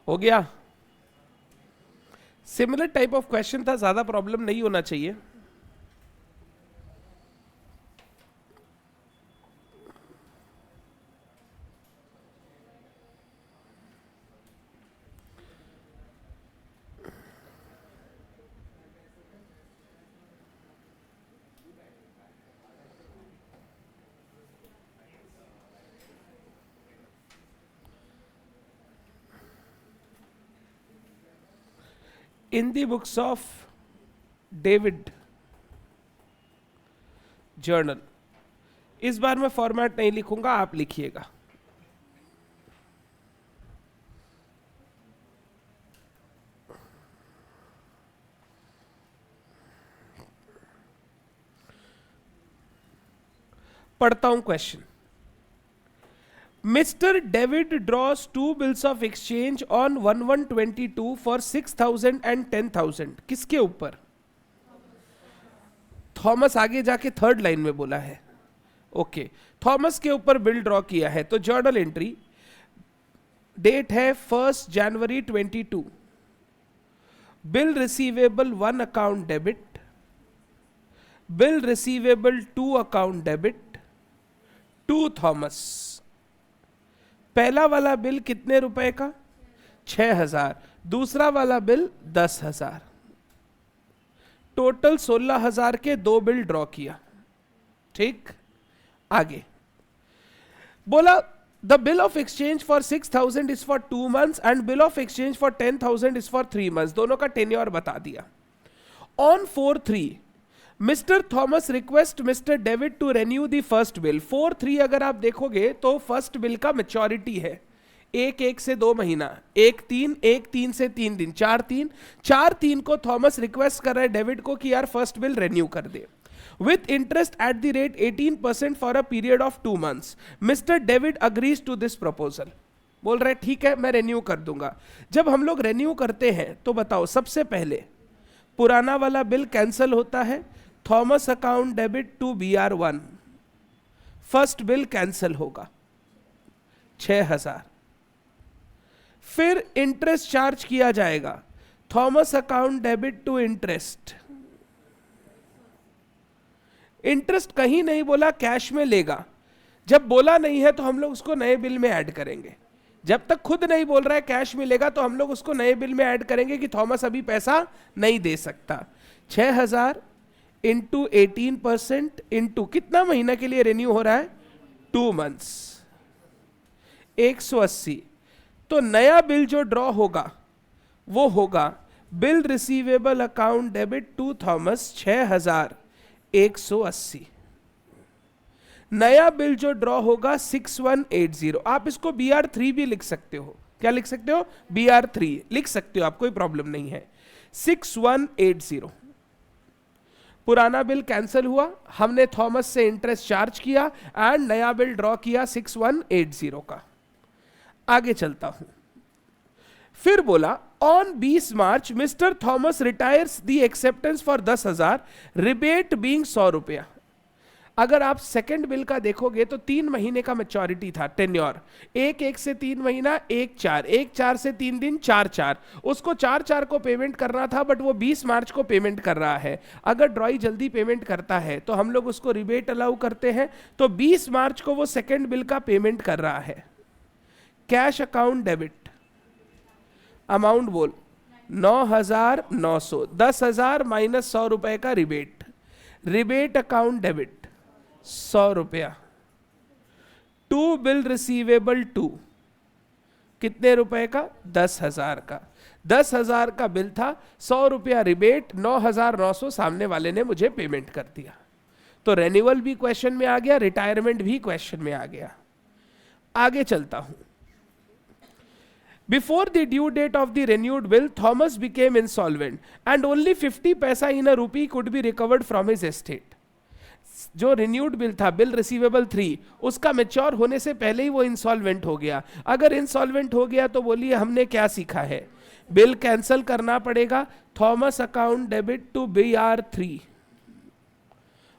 हो गया। सिमिलर टाइप ऑफ क्वेश्चन था, ज्यादा प्रॉब्लम नहीं होना चाहिए। In the books of David journal, इस बार मैं फॉर्मेट नहीं लिखूंगा, आप लिखिएगा। पढ़ता हूं question. Mister David draws two bills of exchange on 1122 for 6,000 and 10,000। किसके ऊपर? थॉमस आगे जाके थर्ड लाइन में बोला है। ओके, थॉमस के ऊपर बिल ड्रॉ किया है। तो जर्नल एंट्री, डेट है 1 जनवरी 22। Bill receivable 1 account debit, bill receivable 2 account debit to Thomas. पहला वाला बिल कितने रुपए का? 6,000। दूसरा वाला बिल 10,000। टोटल 16,000 के दो बिल ड्रॉ किया। ठीक, आगे बोला the bill of exchange for 6,000 is for 2 months and bill of exchange for 10,000 is for 3 months। दोनों का टेन्योर बता दिया। On 4/3 mister Thomas request mister David to renew the first bill. 4/3 अगर आप देखोगे तो फर्स्ट बिल का मैच्योरिटी है 1 से 2 महीना, 1/3 से 3 दिन, 4/3 को थॉमस रिक्वेस्ट कर रहा है डेविड को कि यार फर्स्ट बिल रेन्यू कर दे with interest at the rate 18% for a period of 2 months. Mr. David agrees to this proposal. बोल रहे ठीक है मैं रेन्यू कर दूंगा। जब हम लोग रेन्यू करते हैं तो बताओ सबसे पहले पुराना वाला बिल कैंसिल होता है, Thomas account debit to BR1, first bill cancel होगा 6,000। फिर इंटरेस्ट चार्ज किया जाएगा, Thomas account debit to interest. Interest कहीं नहीं बोला कैश में लेगा, जब बोला नहीं है तो हम लोग उसको नए बिल में ऐड करेंगे। जब तक खुद नहीं बोल रहा है कैश मिलेगा तो हम लोग उसको नए बिल में ऐड करेंगे कि थॉमस अभी पैसा नहीं दे सकता। 6,000 इंटू 18% इंटू कितना महीना के लिए रेन्यू हो रहा है? 2 months, 180। तो नया बिल जो ड्रॉ होगा वो होगा bill receivable account debit to Thomas 6,180। नया बिल जो ड्रॉ होगा 6180। आप इसको BR3 भी लिख सकते हो। क्या लिख सकते हो? BR3 लिख सकते हो, आप कोई प्रॉब्लम नहीं है। 6180 पुराना बिल कैंसिल हुआ, हमने थॉमस से इंटरेस्ट चार्ज किया एंड नया बिल ड्रॉ किया 6180 का। आगे चलता हूं। फिर बोला on 20 March mister Thomas retires the acceptance for 10,000, rebate being 100 रुपया। अगर आप सेकंड बिल का देखोगे तो 3 महीने का मैच्योरिटी था, टेन्योर 1 से 3 महीना, 1/4 से 3 दिन, 4/4। उसको 4/4 को पेमेंट करना था बट वो 20 मार्च को पेमेंट कर रहा है। अगर ड्रॉई जल्दी पेमेंट करता है तो हम लोग उसको रिबेट अलाउ करते हैं। तो 20 मार्च को वो सेकंड बिल का पेमेंट कर रहा है। कैश अकाउंट डेबिट, अमाउंट बोल 9,900, 10,000 माइनस 100 रुपए का रिबेट, रिबेट अकाउंट डेबिट 100 रुपया। टू बिल रिसीवेबल 2 कितने रुपए का? 10,000 का। 10,000 का बिल था, 100 रुपया रिबेट, 9,900 सामने वाले ने मुझे पेमेंट कर दिया। तो रेन्यूअल भी क्वेश्चन में आ गया, रिटायरमेंट भी क्वेश्चन में आ गया। आगे चलता हूं। Before the due date of the renewed bill, Thomas became insolvent and only 50 पैसा in a rupee could be recovered from his estate. जो रिन्यूड बिल था, बिल रिसीवेबल 3, उसका मैच्योर होने से पहले ही वो इंसॉल्वेंट हो गया। अगर इंसॉल्वेंट हो गया तो बोलिए हमने क्या सीखा है? बिल कैंसिल करना पड़ेगा। Thomas account debit to BR3।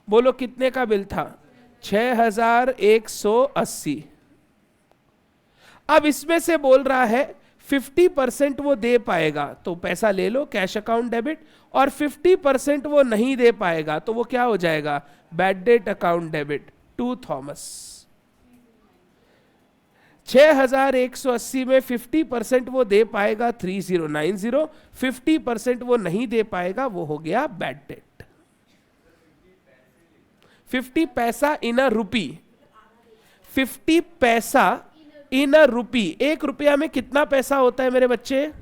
बोलो कितने का बिल था? 6,180। अब इसमें से बोल रहा है 50% वो दे पाएगा तो पैसा ले लो, कैश अकाउंट डेबिट, और 50% वो नहीं दे पाएगा तो वो क्या हो जाएगा? Bad debt account debit to Thomas. 6,180 में 50% वो दे पाएगा 3090, 50% वो नहीं दे पाएगा, वो हो गया बैड डेट। 50 पैसा इन अ रुपी, 50 पैसा इन अ रुपी। 1 रुपया में कितना पैसा होता है मेरे बच्चे?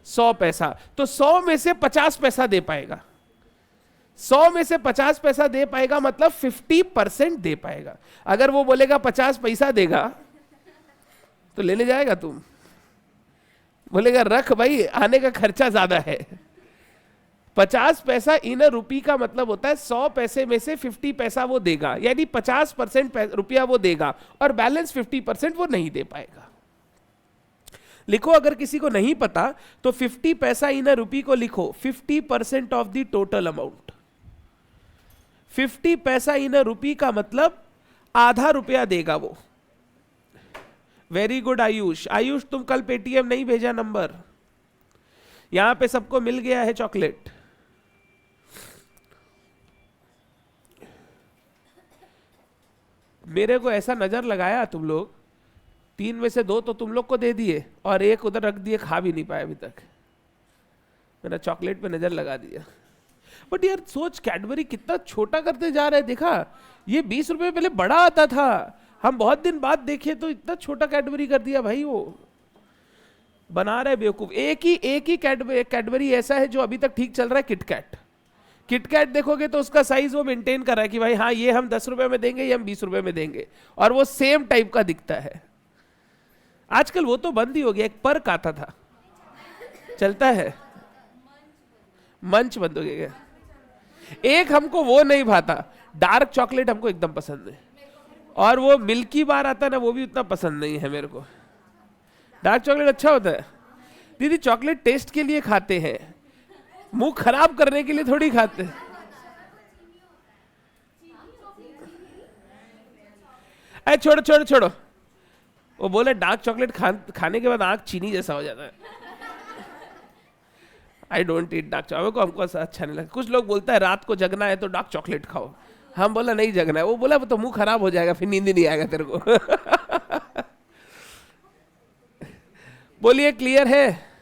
100 पैसा। तो 100 में से 50 पैसा दे पाएगा, 100 में से 50 पैसा दे पाएगा, मतलब 50% दे पाएगा। अगर वो बोलेगा 50 पैसा देगा तो लेने जाएगा तुम? बोलेगा रख भाई, आने का खर्चा ज्यादा है। 50 पैसा इन अ रुपी का मतलब होता है 100 पैसे में से 50 पैसा वो देगा, यानी 50% रुपया वो देगा और बैलेंस 50% वो नहीं दे पाएगा। लिखो, अगर किसी को नहीं पता तो 50 पैसा इन अ रुपी को लिखो 50% ऑफ द टोटल अमाउंट। 50 पैसा इन अ रुपी का मतलब आधा रुपया देगा वो। Very good Ayush. आयुष तुम कल पेटीएम नहीं भेजा नंबर? यहां पे सबको मिल गया है चॉकलेट। मेरे को ऐसा नजर लगाया तुम लोग, 3 में से 2 तो तुम लोग को दे दिए और 1 उधर रख दिए, खा भी नहीं पाए अभी तक। मैंने चॉकलेट पे नजर लगा दिया। बट यार सोच, कैडबरी कितना छोटा करते जा रहे हैं। देखा, ये 20 रुपए पहले बड़ा आता था, हम बहुत दिन बाद देखे तो इतना छोटा कैडबरी कर दिया भाई। वो बना रहे बेवकूफ। एक ही कैडबरी ऐसा है जो अभी तक ठीक चल रहा है, किटकैट। किटकैट देखोगे तो उसका साइज वो मेंटेन कर रहा है कि भाई हाँ ये हम 10 रुपए में देंगे, ये हम 20 रुपए में देंगे, और वो सेम टाइप का दिखता है। आजकल वो तो बंद ही हो गया। एक पर्क आता था, चलता है, मंच बंद हो गया। एक हमको वो नहीं भाता, डार्क चॉकलेट हमको एकदम पसंद है, और वो मिल्की बार आता ना, वो भी उतना पसंद नहीं है मेरे को। डार्क चॉकलेट अच्छा होता है। दीदी चॉकलेट टेस्ट के लिए खाते हैं, मुंह खराब करने के लिए थोड़ी खाते हैं। अरे छोड़ो छोड़ो छोड़ो, वो बोले डार्क चॉकलेट खाने के बाद आंख चीनी जैसा हो जाता है। I don't eat dark chocolate, को हमको अच्छा नहीं लगता। कुछ लोग बोलता है रात को जगना है तो डार्क चॉकलेट खाओ, हम बोला नहीं जगना है। वो बोला वो तो मुंह खराब हो जाएगा, फिर नींद ही नहीं आएगा तेरे को। बोलिए क्लियर है?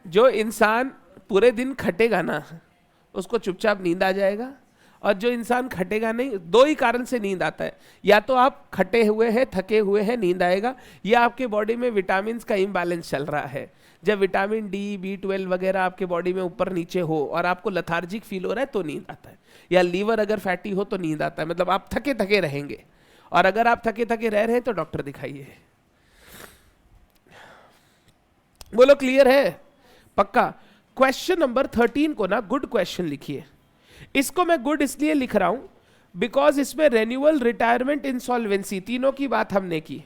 जो इंसान पूरे दिन खटेगा ना, उसको चुपचाप नींद आ जाएगा, और जो इंसान खटेगा नहीं, 2 ही कारण से नींद आता है। या तो आप खटे हुए हैं, थके हुए हैं, नींद आएगा, या आपके बॉडी में विटामिन का इम्बैलेंस चल रहा है। जब विटामिन डी, B12 वगैरह आपके बॉडी में ऊपर नीचे हो और आपको लथार्जिक फील हो रहा है तो नींद आता है। या लीवर अगर फैटी हो तो नींद आता है, मतलब आप थके थके रहेंगे। और अगर आप थके थके रह रहे हैं तो डॉक्टर दिखाइए। बोलो क्लियर है? पक्का? क्वेश्चन नंबर 13 को ना गुड क्वेश्चन लिखिए। इसको मैं गुड इसलिए लिख रहा हूं बिकॉज इसमें रेन्यूअल, रिटायरमेंट, इंसॉल्वेंसी तीनों की बात हमने की।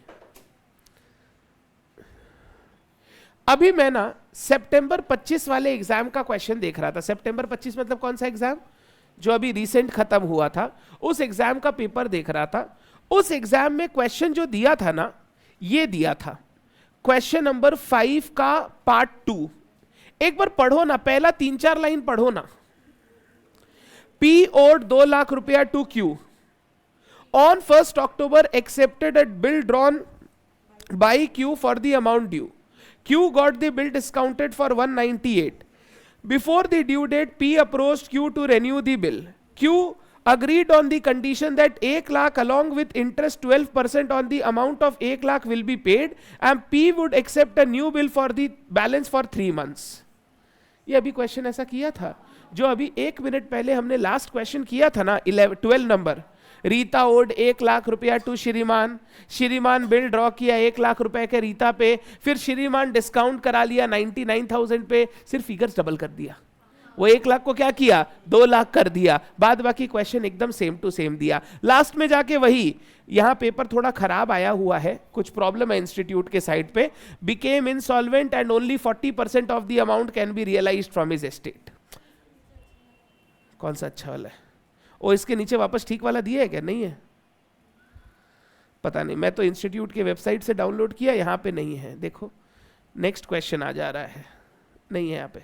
अभी मैं ना सितंबर 25 वाले एग्जाम का क्वेश्चन देख रहा था। सितंबर 25 मतलब कौन सा एग्जाम? जो अभी रिसेंट खत्म हुआ था, उस एग्जाम का पेपर देख रहा था। उस एग्जाम में क्वेश्चन जो दिया था ना, ये दिया था क्वेश्चन नंबर 5 का पार्ट 2। एक बार पढ़ो ना, पहला 3-4 लाइन पढ़ो ना। P owed 2 लाख रुपया to Q on 1st October, accepted a bill drawn by Q for the amount due. Q got the bill discounted for 198. Before the due date, P approached Q to renew the bill. Q agreed on the condition that 1 lakh along with interest 12% on the amount of 1 lakh will be paid, and P would accept a new bill for the balance for 3 months. ये अभी question ऐसा किया था जो अभी 1 minute पहले हमने last question किया था ना, 12 नंबर। रीता ओड 1 लाख रुपया टू श्रीमान, श्रीमान बिल ड्रॉ किया 1 लाख रुपए के रीता पे, फिर श्रीमान डिस्काउंट करा लिया 99,000 पे, सिर्फ फिगर्स डबल कर दिया। वो 1 लाख को क्या किया, 2 लाख कर दिया, बाद बाकी क्वेश्चन एकदम सेम टू सेम दिया। लास्ट में जाके वही, यहां पेपर थोड़ा खराब आया हुआ है, कुछ प्रॉब्लम है इंस्टीट्यूट के साइड पे। Became insolvent and only 40% of the amount can be realised from his estate. कौन सा अच्छा वाला है? और इसके नीचे वापस ठीक वाला दिया है क्या? नहीं है, पता नहीं, मैं तो इंस्टीट्यूट के वेबसाइट से डाउनलोड किया, यहां पे नहीं है। देखो नेक्स्ट क्वेश्चन आ जा रहा है, नहीं है यहाँ पे।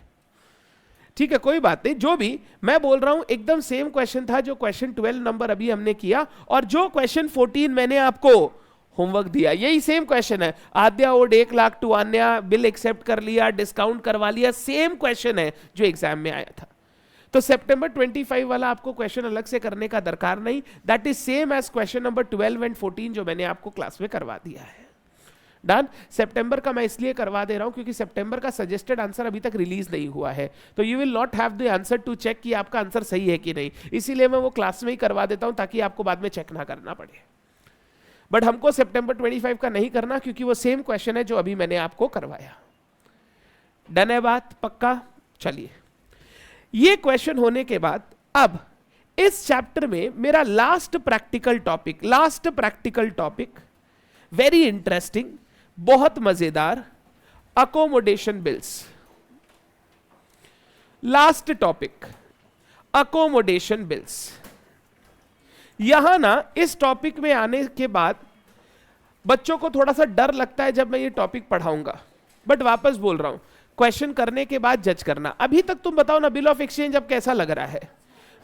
ठीक है, कोई बात नहीं। जो भी मैं बोल रहा हूं एकदम सेम क्वेश्चन था जो क्वेश्चन 12 नंबर अभी हमने किया, और जो क्वेश्चन 14 मैंने आपको होमवर्क दिया, यही सेम क्वेश्चन है। Adya owed 1 lakh to Anya, bill accept कर लिया, डिस्काउंट करवा लिया, सेम क्वेश्चन है जो एग्जाम में आया था। तो सितंबर 25 वाला आपको क्वेश्चन अलग से करने का दरकार नहीं, that is same as question number 12 and 14 जो मैंने आपको क्लास में करवा दिया है। डन। सितंबर का मैं इसलिए करवा दे रहा हूं क्योंकि सितंबर का सजेस्टेड आंसर अभी तक रिलीज नहीं हुआ है, तो you will not have the answer to check कि आपका आंसर सही है कि नहीं, इसीलिए मैं वो क्लास में ही करवा देता हूं ताकि आपको बाद में चेक ना करना पड़े। बट हमको सितंबर 25 का नहीं करना क्योंकि वो सेम क्वेश्चन है जो अभी मैंने आपको करवाया। डन है बात? पक्का? चलिए, ये क्वेश्चन होने के बाद अब इस चैप्टर में मेरा last practical topic very interesting, बहुत मजेदार, accommodation bills. Last topic accommodation bills. यहां ना इस टॉपिक में आने के बाद बच्चों को थोड़ा सा डर लगता है जब मैं ये टॉपिक पढ़ाऊंगा, बट वापस बोल रहा हूं, क्वेश्चन करने के बाद जज करना। अभी तक तुम बताओ ना, बिल ऑफ एक्सचेंज अब कैसा लग रहा है?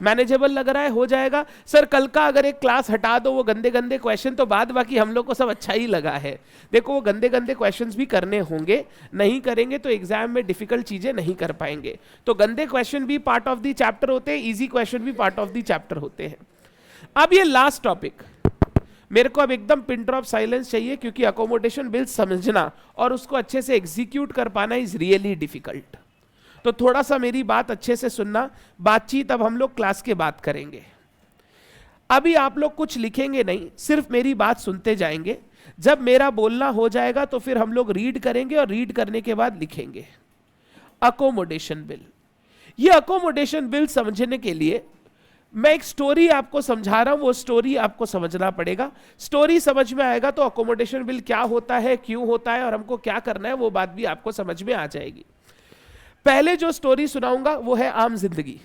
मैनेजेबल लग रहा है? हो जाएगा सर। कल का अगर एक क्लास हटा दो वो गंदे गंदे क्वेश्चन, तो बाद बाकी हम लोग को सब अच्छा ही लगा है। देखो वो गंदे गंदे क्वेश्चंस भी करने होंगे, नहीं करेंगे तो एग्जाम में डिफिकल्ट चीजें नहीं कर पाएंगे। तो गंदे क्वेश्चन भी पार्ट ऑफ द चैप्टर होते हैं, इजी क्वेश्चन भी पार्ट ऑफ द चैप्टर होते हैं। अब ये लास्ट टॉपिक, मेरे को अब एकदम पिन ड्रॉप साइलेंस चाहिए, क्योंकि अकोमोडेशन बिल समझना और उसको अच्छे से एग्जीक्यूट कर पाना इज रियली डिफिकल्ट। तो थोड़ा सा मेरी बात अच्छे से सुनना, बातचीत अब हम लोग क्लास के बाद करेंगे। अभी आप लोग कुछ लिखेंगे नहीं, सिर्फ मेरी बात सुनते जाएंगे। जब मेरा बोलना हो जाएगा तो फिर हम लोग रीड करेंगे और रीड करने के बाद लिखेंगे। अकोमोडेशन बिल, ये अकोमोडेशन बिल समझने के लिए मैं एक स्टोरी आपको समझा रहा हूं, वो स्टोरी आपको समझना पड़ेगा। स्टोरी समझ में आएगा तो अकोमोडेशन बिल क्या होता है, क्यों होता है और हमको क्या करना है, वो बात भी आपको समझ में आ जाएगी। पहले जो स्टोरी सुनाऊंगा वो है आम जिंदगी,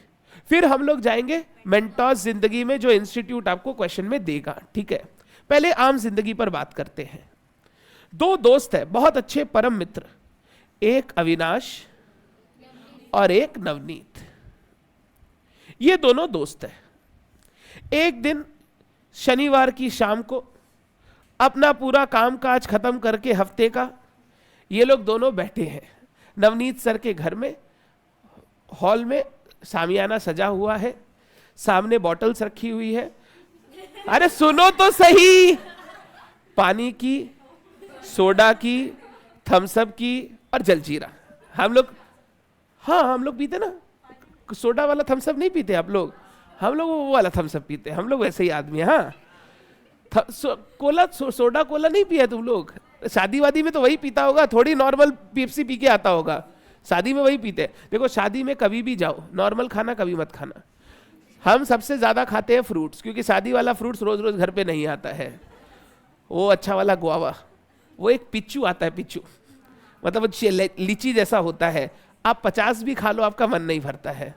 फिर हम लोग जाएंगे मेंटोस जिंदगी में, जो इंस्टीट्यूट आपको क्वेश्चन में देगा। ठीक है, पहले आम जिंदगी पर बात करते हैं। दो दोस्त है, बहुत अच्छे परम मित्र, एक अविनाश और एक नवनीत। ये दोनों दोस्त हैं। एक दिन शनिवार की शाम को अपना पूरा काम काज खत्म करके हफ्ते का, ये लोग दोनों बैठे हैं नवनीत सर के घर में। हॉल में सामियाना सजा हुआ है, सामने बॉटल्स रखी हुई है। अरे सुनो तो सही, पानी की, सोडा की, थम्सअप की और जलजीरा। हम लोग, हाँ हम लोग पीते ना, सोडा वाला थम्सअप नहीं पीते आप लोग, हम लोग वो वाला थम्सअप पीते हैं, हम लोग वैसे ही आदमी हैं। हाँ कोला, सोडा कोला नहीं पिया तुम लोग? शादी वादी में तो वही पीता होगा, थोड़ी नॉर्मल पेप्सी पी के आता होगा, शादी में वही पीते। देखो शादी में कभी भी जाओ, नॉर्मल खाना कभी मत खाना। हम सबसे ज्यादा खाते हैं फ्रूट्स, क्योंकि शादी वाला फ्रूट्स रोज रोज घर पे नहीं आता है। वो अच्छा वाला गुआवा, वो एक पिच्चू आता है, पिच्चू मतलब लीची जैसा होता है, आप 50 भी खा लो आपका मन नहीं भरता है।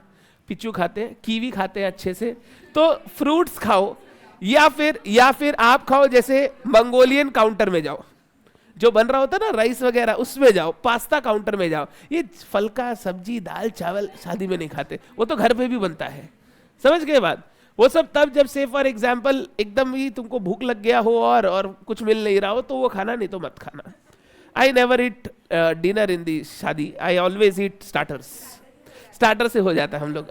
पिच्चू खाते हैं, कीवी खाते हैं अच्छे से। तो फ्रूट्स खाओ, या फिर आप खाओ जैसे मंगोलियन काउंटर में जाओ, जो बन रहा होता है ना राइस वगैरह, उसमें जाओ, पास्ता काउंटर में जाओ। ये फलका सब्जी दाल चावल शादी में नहीं खाते, वो तो घर पे भी बनता है। समझ गए बात? वो सब तब जब से फॉर एग्जाम्पल एकदम ही तुमको भूख लग गया हो और कुछ मिल नहीं रहा हो तो वो खाना, नहीं तो मत खाना। आई नेवर ईट डिनर इन दी शादी, I always eat starters. Starter से हो जाता है हम लोग।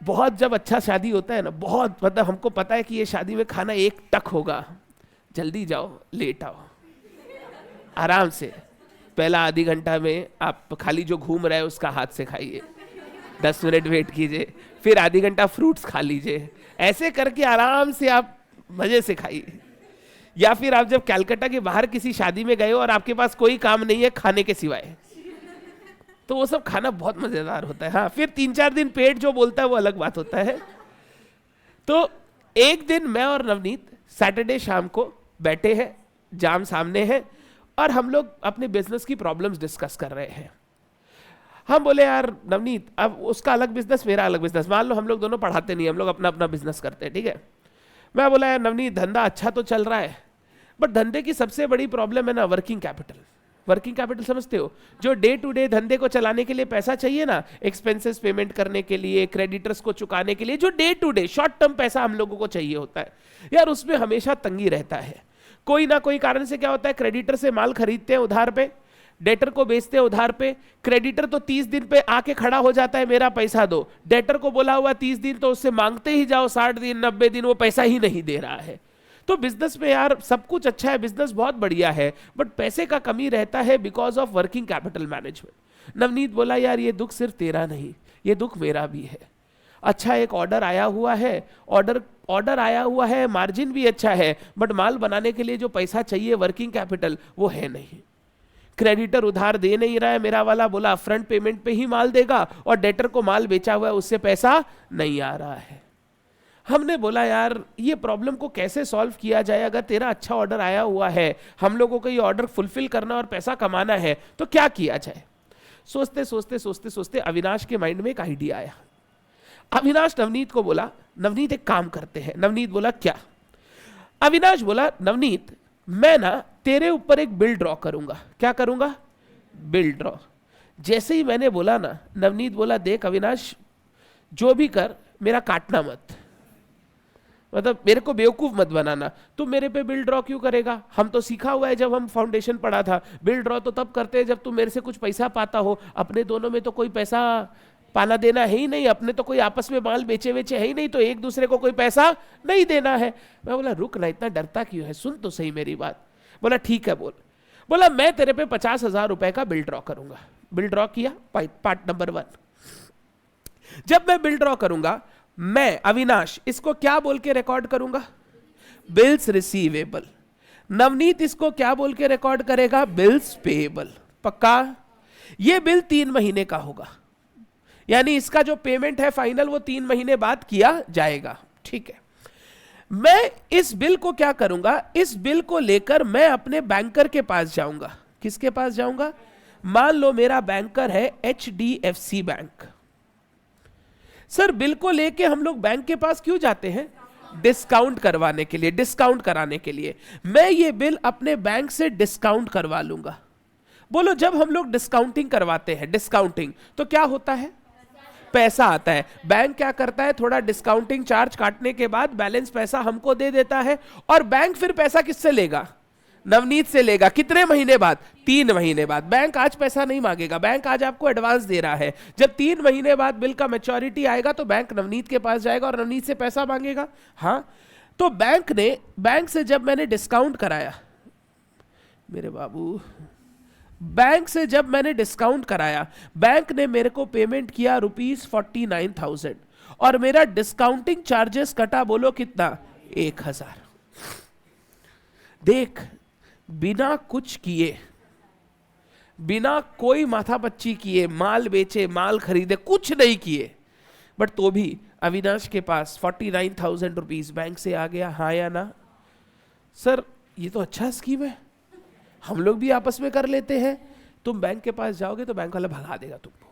बहुत जब अच्छा शादी होता है ना, बहुत मतलब हमको पता है कि ये शादी में खाना एक टक होगा, जल्दी जाओ लेट आओ आराम से। पहला आधी घंटा में आप खाली जो घूम रहे हैं उसका हाथ से खाइए, 10 मिनट वेट कीजिए, फिर आधी घंटा फ्रूट्स खा लीजिए, ऐसे करके आराम से आप मजे से खाइए। या फिर आप जब कलकत्ता के बाहर किसी शादी में गए हो और आपके पास कोई काम नहीं है खाने के सिवाय, तो वो सब खाना बहुत मजेदार होता है। हाँ फिर 3-4 दिन पेट जो बोलता है वो अलग बात होता है। तो एक दिन मैं और नवनीत सैटरडे शाम को बैठे हैं, जाम सामने है, और हम लोग अपने बिजनेस की प्रॉब्लम्स डिस्कस कर रहे हैं। हम बोले यार नवनीत, अब उसका अलग बिजनेस मेरा अलग बिजनेस, मान लो हम लोग दोनों पढ़ाते नहीं, हम लोग अपना अपना बिजनेस करते हैं, ठीक है। मैं बोला यार नवनीत, धंधा अच्छा तो चल रहा है, बट धंधे की सबसे बड़ी प्रॉब्लम है ना वर्किंग कैपिटल। वर्किंग कैपिटल समझते हो? जो डे टू डे धंधे को चलाने के लिए पैसा चाहिए ना, एक्सपेंसेस पेमेंट करने के लिए, क्रेडिटर्स को चुकाने के लिए, जो day to day short term पैसा हम लोगों को चाहिए होता है यार, उसमें हमेशा तंगी रहता है। कोई ना कोई कारण से क्या होता है, क्रेडिटर से माल खरीदते हैं उधार पे, डेटर को बेचते हैं उधार पे। क्रेडिटर तो 30 दिन पे आके खड़ा हो जाता है मेरा पैसा दो, डेटर को बोला हुआ 30 दिन, तो उससे मांगते ही जाओ 60 दिन 90 दिन, वो पैसा ही नहीं दे रहा है। तो बिजनेस में यार सब कुछ अच्छा है, बिजनेस बहुत बढ़िया है, बट पैसे का कमी रहता है because of working capital management. Navneet बोला यार ये दुख सिर्फ तेरा नहीं, ये दुख मेरा भी है। अच्छा एक ऑर्डर आया हुआ है, ऑर्डर आया हुआ है, मार्जिन भी अच्छा है, बट माल बनाने के लिए जो पैसा चाहिए वर्किंग कैपिटल वो है नहीं। क्रेडिटर उधार दे नहीं रहा है, मेरा वाला बोला फ्रंट पेमेंट पे ही माल देगा, और डेटर को माल बेचा हुआ है उससे पैसा नहीं आ रहा है। हमने बोला यार ये प्रॉब्लम को कैसे सॉल्व किया जाए, अगर तेरा अच्छा ऑर्डर आया हुआ है, हम लोगों को ये ऑर्डर फुलफिल करना और पैसा कमाना है, तो क्या किया जाए। सोचते सोचते सोचते सोचते अविनाश के माइंड में एक आइडिया आया। अविनाश नवनीत को बोला, नवनीत एक काम करते हैं। नवनीत बोला क्या? अविनाश बोला नवनीत मैं ना तेरे ऊपर एक बिल ड्रॉ करूंगा। क्या करूंगा? Bill draw. जैसे ही मैंने बोला ना, नवनीत बोला देख अविनाश जो भी कर मेरा काटना मत, मतलब मेरे को बेवकूफ मत बनाना। तू मेरे पे बिल ड्रॉ क्यों करेगा? हम तो सीखा हुआ है, जब हम फाउंडेशन पढ़ा था, बिल ड्रॉ तो तब करते हैं जब तू मेरे से कुछ पैसा पाता हो। अपने दोनों में तो कोई पैसा पाना देना है ही नहीं, अपने तो कोई आपस में माल बेचे वेचे है ही नहीं, तो एक दूसरे को कोई पैसा नहीं देना है। मैं बोला रुक ना, इतना डरता क्यों है, सुन तो सही मेरी बात। बोला ठीक है बोल। बोला मैं तेरे पे 50,000 रुपए का बिल ड्रॉ करूंगा। बिल ड्रॉ किया, पार्ट नंबर 1। जब मैं बिल ड्रॉ करूंगा, मैं अविनाश इसको क्या बोल के रिकॉर्ड करूंगा? Bills receivable. नवनीत इसको क्या बोल के रिकॉर्ड करेगा? Bills payable. पक्का? ये बिल 3 महीने का होगा, यानी इसका जो पेमेंट है फाइनल वो 3 महीने बाद किया जाएगा। ठीक है, मैं इस बिल को क्या करूंगा? इस बिल को लेकर मैं अपने बैंकर के पास जाऊंगा। किसके पास जाऊंगा? मान लो मेरा बैंकर है HDFC बैंक। सर बिल को लेके हम लोग बैंक के पास क्यों जाते हैं? डिस्काउंट करवाने के लिए, डिस्काउंट कराने के लिए। मैं ये बिल अपने बैंक से डिस्काउंट करवा लूंगा। बोलो जब हम लोग डिस्काउंटिंग करवाते हैं, डिस्काउंटिंग, तो क्या होता है? पैसा आता है। बैंक क्या करता है? थोड़ा डिस्काउंटिंग चार्ज काटने के बाद बैलेंस पैसा हमको दे देता है, और बैंक फिर पैसा किससे लेगा? नवनीत से लेगा। कितने महीने बाद? 3 महीने बाद। बैंक आज पैसा नहीं मांगेगा, बैंक आज आपको एडवांस दे रहा है। जब 3 महीने बाद बिल का मैच्योरिटी आएगा तो बैंक नवनीत के पास जाएगा और नवनीत से पैसा मांगेगा। हाँ, तो बैंक से जब मैंने डिस्काउंट कराया, मेरे बाबू, बैंक से जब मैंने डिस्काउंट कराया, बैंक ने मेरे को पेमेंट किया ₹49,000 और मेरा डिस्काउंटिंग चार्जेस कटा, बोलो कितना? 1,000। देख, बिना कुछ किए, बिना कोई माथापच्ची किए, माल बेचे, माल खरीदे, कुछ नहीं किए, बट तो भी अविनाश के पास 49,000 रुपीज बैंक से आ गया। हाँ या ना? सर ये तो अच्छा स्कीम है, हम लोग भी आपस में कर लेते हैं। तुम बैंक के पास जाओगे तो बैंक वाला भगा देगा तुमको।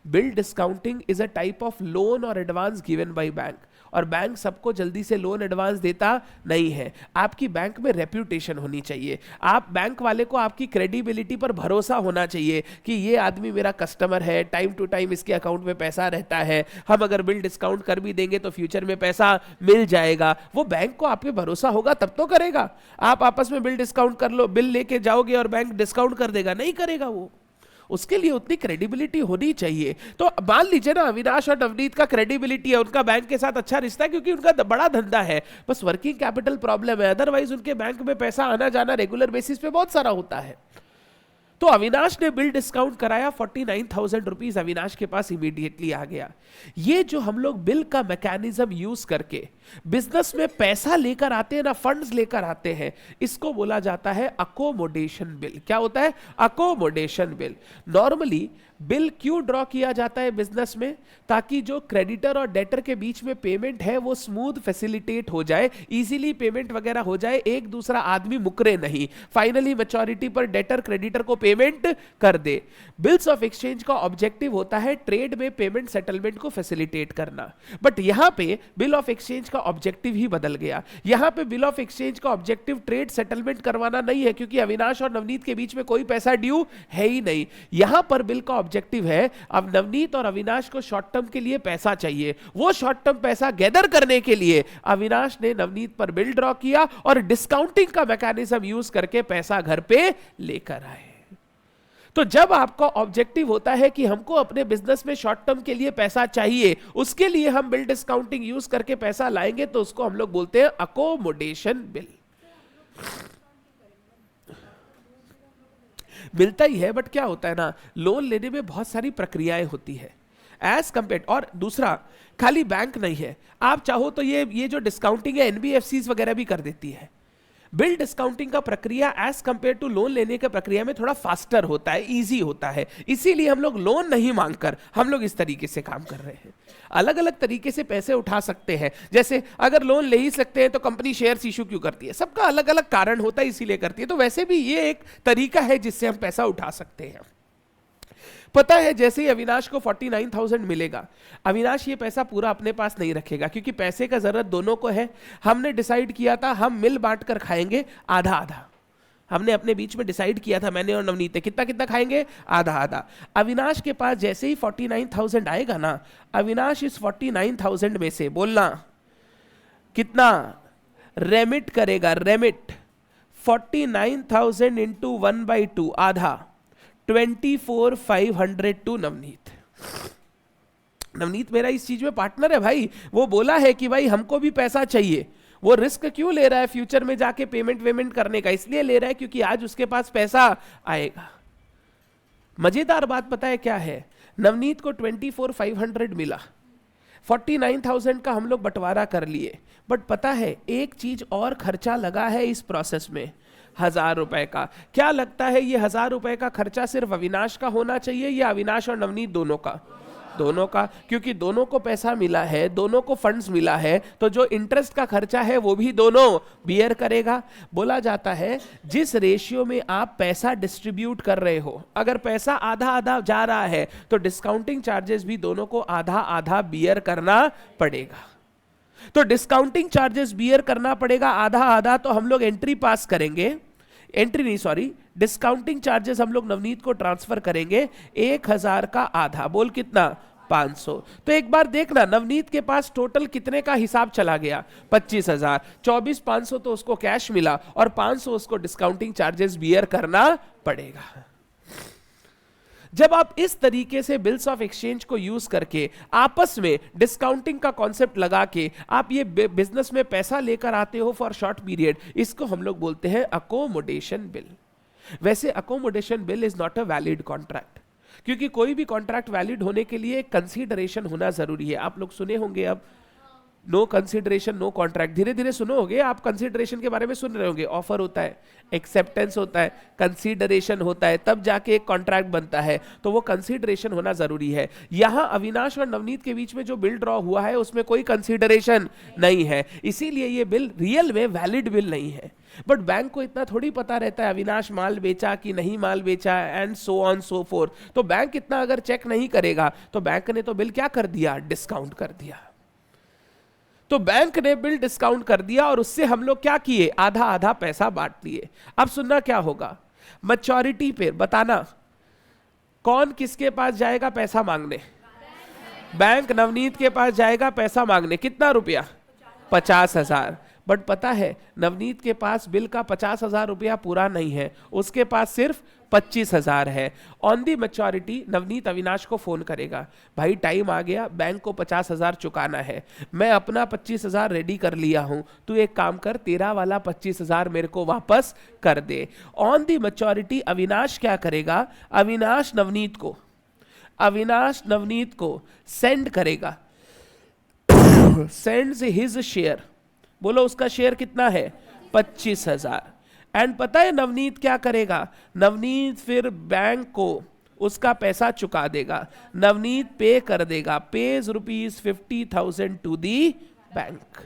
Bill discounting is a type of loan और एडवांस गिवन बाय बैंक, और बैंक सबको जल्दी से लोन एडवांस देता नहीं है। आपकी बैंक में रेप्यूटेशन होनी चाहिए। आप बैंक वाले को आपकी क्रेडिबिलिटी पर भरोसा होना चाहिए कि ये आदमी मेरा कस्टमर है, टाइम टू टाइम इसके अकाउंट में पैसा रहता है, हम अगर बिल डिस्काउंट कर भी देंगे तो फ्यूचर में पैसा मिल जाएगा। वो बैंक को आप पे भरोसा होगा तब तो करेगा। आप आपस में बिल डिस्काउंट कर लो, बिल लेके जाओगे और बैंक डिस्काउंट कर देगा? नहीं करेगा वो। उसके लिए उतनी क्रेडिबिलिटी होनी चाहिए। तो मान लीजिए ना अविनाश और नवनीत का क्रेडिबिलिटी है, उनका बैंक के साथ अच्छा रिश्ता है क्योंकि उनका बड़ा धंधा है, बस वर्किंग कैपिटल प्रॉब्लम है, अदरवाइज उनके बैंक में पैसा आना जाना रेगुलर बेसिस पे बहुत सारा होता है। तो अविनाश ने बिल डिस्काउंट कराया, 49,000 रुपीज अविनाश के पास इमीडिएटली आ गया। ये जो हम लोग बिल का मैकेनिज्म यूज करके बिजनेस में पैसा लेकर आते हैं ना, फंड्स लेकर आते हैं, इसको बोला जाता है अकोमोडेशन बिल। क्या होता है? Accommodation bill. नॉर्मली बिल क्यों ड्रॉ किया जाता है बिजनेस में? ताकि जो क्रेडिटर और डेटर के बीच में पेमेंट है वो स्मूथ फैसिलिटेट हो जाए, इजीली पेमेंट वगैरह हो जाए, एक दूसरा आदमी मुकरे नहीं, फाइनली मैच्योरिटी पर डेटर क्रेडिटर को पेमेंट कर दे। बिल्स ऑफ एक्सचेंज का ऑब्जेक्टिव होता है ट्रेड में पेमेंट सेटलमेंट को फैसिलिटेट करना, बट यहां पे बिल ऑफ एक्सचेंज का ऑब्जेक्टिव ही बदल गया। यहां पे बिल ऑफ एक्सचेंज का ऑब्जेक्टिव ट्रेड सेटलमेंट करवाना नहीं है, क्योंकि अविनाश और नवनीत के बीच में कोई पैसा ड्यू है ही नहीं। यहां पर बिल का ऑब्जेक्टिव है, अब नवनीत और अविनाश को शॉर्ट टर्म के लिए पैसा चाहिए, वो शॉर्ट टर्म पैसा गैदर करने के लिए अविनाश ने नवनीत पर बिल ड्रॉ किया और डिस्काउंटिंग का मैकेनिज्म यूज करके पैसा घर पे लेकर आए। तो जब आपका ऑब्जेक्टिव होता है कि हमको अपने बिजनेस में शॉर्ट टर्म के लिए पैसा चाहिए, उसके लिए हम बिल डिस्काउंटिंग यूज करके पैसा लाएंगे, तो उसको हम लोग बोलते हैं अकोमोडेशन बिल। मिलता ही है, बट क्या होता है ना, लोन लेने में बहुत सारी प्रक्रियाएं होती है एज कंपेयर। और दूसरा, खाली बैंक नहीं है, आप चाहो तो ये जो डिस्काउंटिंग है एनबीएफसीज वगैरह भी कर देती है। बिल डिस्काउंटिंग का प्रक्रिया एज कंपेयर टू लोन लेने के प्रक्रिया में थोड़ा फास्टर होता है, इजी होता है, इसीलिए हम लोग लोन नहीं मांगकर हम लोग इस तरीके से काम कर रहे हैं। अलग अलग तरीके से पैसे उठा सकते हैं, जैसे अगर लोन ले ही सकते हैं तो कंपनी शेयर्स इशू क्यों करती है? सबका अलग अलग कारण होता है, इसीलिए करती है। तो वैसे भी ये एक तरीका है जिससे हम पैसा उठा सकते हैं। पता है जैसे ही अविनाश को 49,000 मिलेगा, अविनाश ये पैसा पूरा अपने पास नहीं रखेगा, क्योंकि पैसे का जरूरत दोनों को है। हमने डिसाइड किया था हम मिल बांट कर खाएंगे आधा आधा, हमने अपने बीच में डिसाइड किया था, मैंने और नवनीत, कितना कितना खाएंगे, आधा आधा। अविनाश के पास जैसे ही 49,000 आएगा ना, अविनाश इस 49,000 में से बोलना कितना रेमिट करेगा, रेमिट 49,000 इंटू 1/2 आधा 24,500 टू नवनीत। नवनीत मेरा इस चीज में पार्टनर है भाई, वो बोला है कि भाई हमको भी पैसा चाहिए। वो रिस्क क्यों ले रहा है फ्यूचर में जाके पेमेंट वेमेंट करने का, इसलिए ले रहा है क्योंकि आज उसके पास पैसा आएगा। मजेदार बात पता है क्या है, नवनीत को 24,500 मिला, 49,000 का हम लोग बंटवारा कर लिए, बट पता है एक चीज और खर्चा लगा है इस प्रोसेस में, 1,000 रुपए का। क्या लगता है ये 1,000 रुपए का खर्चा सिर्फ अविनाश का होना चाहिए या अविनाश और नवनीत दोनों का? दोनों का, क्योंकि दोनों को पैसा मिला है, दोनों को फंड्स मिला है, तो जो इंटरेस्ट का खर्चा है वो भी दोनों बियर करेगा। बोला जाता है जिस रेशियो में आप पैसा डिस्ट्रीब्यूट कर रहे हो, अगर पैसा आधा आधा जा रहा है तो डिस्काउंटिंग चार्जेस भी दोनों को आधा आधा बियर करना पड़ेगा। तो डिस्काउंटिंग चार्जेस बियर करना पड़ेगा आधा आधा, तो हम लोग एंट्री पास करेंगे, एंट्री नहीं सॉरी, डिस्काउंटिंग चार्जेस हम लोग नवनीत को ट्रांसफर करेंगे 1,000 का आधा, बोल कितना, 500। तो एक बार देखना नवनीत के पास टोटल कितने का हिसाब चला गया, 25,000, 24,500 तो उसको कैश मिला और 500 उसको डिस्काउंटिंग चार्जेस बियर करना पड़ेगा। जब आप इस तरीके से बिल्स ऑफ एक्सचेंज को यूज करके आपस में डिस्काउंटिंग का कॉन्सेप्ट लगा के आप ये बिजनेस में पैसा लेकर आते हो फॉर शॉर्ट पीरियड, इसको हम लोग बोलते हैं अकोमोडेशन बिल। वैसे accommodation bill is not a valid contract, क्योंकि कोई भी कॉन्ट्रैक्ट वैलिड होने के लिए कंसीडरेशन होना जरूरी है। आप लोग सुने होंगे अब नो कंसीडरेशन नो कॉन्ट्रैक्ट, धीरे धीरे सुनोगे आप, कंसीडरेशन के बारे में सुन रहे होंगे, ऑफर होता है, एक्सेप्टेंस होता है, कंसीडरेशन होता है, तब जाके एक कॉन्ट्रैक्ट बनता है, तो वो कंसीडरेशन होना जरूरी है। यहां अविनाश और नवनीत के बीच में जो बिल ड्रॉ हुआ है उसमें कोई कंसीडरेशन नहीं है, इसीलिए ये बिल रियल में वैलिड बिल नहीं है। बट बैंक को इतना थोड़ी पता रहता है अविनाश माल बेचा कि नहीं माल बेचा and so on so fourth, तो बैंक इतना अगर चेक नहीं करेगा तो बैंक ने तो बिल क्या कर दिया, डिस्काउंट कर दिया। तो बैंक ने बिल डिस्काउंट कर दिया और उससे हम लोग क्या किए, आधा आधा पैसा बांट लिए। अब सुनना क्या होगा, मैच्योरिटी पे बताना कौन किसके पास जाएगा पैसा मांगने, बैंक नवनीत के पास जाएगा पैसा मांगने, कितना रुपया, 50,000। बट पता है नवनीत के पास बिल का 50,000 रुपया पूरा नहीं है, उसके पास सिर्फ 25,000 है। On the maturity Navneet Avinash को फोन करेगा, भाई टाइम आ गया, बैंक को 50,000 चुकाना है, मैं अपना 25,000 रेडी कर लिया हूं, तू एक काम कर, तेरा वाला 25,000 मेरे को वापस कर दे। ऑन दी मैच्योरिटी अविनाश क्या करेगा, अविनाश नवनीत को सेंड करेगा, सेंड्स हिज शेयर, बोलो उसका शेयर कितना है, 25,000। एंड पता है नवनीत क्या करेगा, नवनीत फिर बैंक को उसका पैसा चुका देगा, नवनीत पे कर देगा, पेज ₹50,000 टू दी बैंक।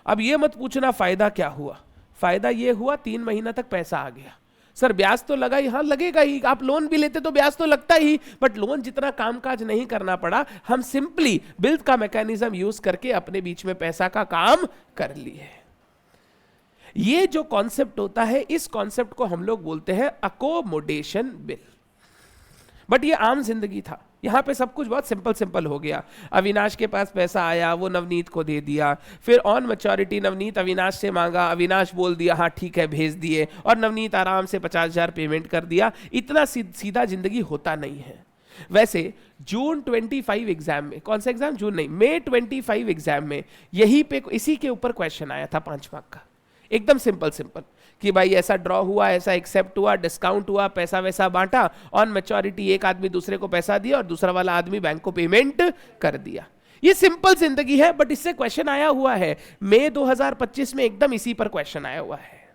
अब ये मत पूछना फायदा क्या हुआ, फायदा ये हुआ 3 महीना तक पैसा आ गया। सर ब्याज तो लगा ही, हाँ लगेगा ही, आप लोन भी लेते तो ब्याज तो लगता ही, बट लोन जितना कामकाज नहीं करना पड़ा, हम सिंपली बिल का मैकेनिज्म यूज करके अपने बीच में पैसा का काम कर लिए। ये जो कॉन्सेप्ट होता है, इस कॉन्सेप्ट को हम लोग बोलते हैं अकोमोडेशन बिल। बट ये आम जिंदगी था, यहां पे सब कुछ बहुत सिंपल हो गया। अविनाश के पास पैसा आया, वो नवनीत को दे दिया, फिर ऑन मैच्योरिटी नवनीत अविनाश से मांगा, अविनाश बोल दिया हाँ ठीक है भेज दिए, और नवनीत आराम से 50,000 पेमेंट कर दिया। इतना सीधा जिंदगी होता नहीं है। वैसे जून 25 एग्जाम में, कौन सा एग्जाम, जून नहीं, मई 25 एग्जाम में यही पे इसी के ऊपर क्वेश्चन आया था 5 मार्क का, एकदम सिंपल कि भाई ऐसा ड्रॉ हुआ, ऐसा एक्सेप्ट हुआ, डिस्काउंट हुआ, पैसा वैसा बांटा, ऑन मैच्योरिटी एक आदमी दूसरे को पैसा दिया और दूसरा वाला आदमी बैंक को पेमेंट कर दिया। ये सिंपल जिंदगी है, बट इससे क्वेश्चन आया हुआ है मई 2025 में, एकदम इसी पर क्वेश्चन आया हुआ है।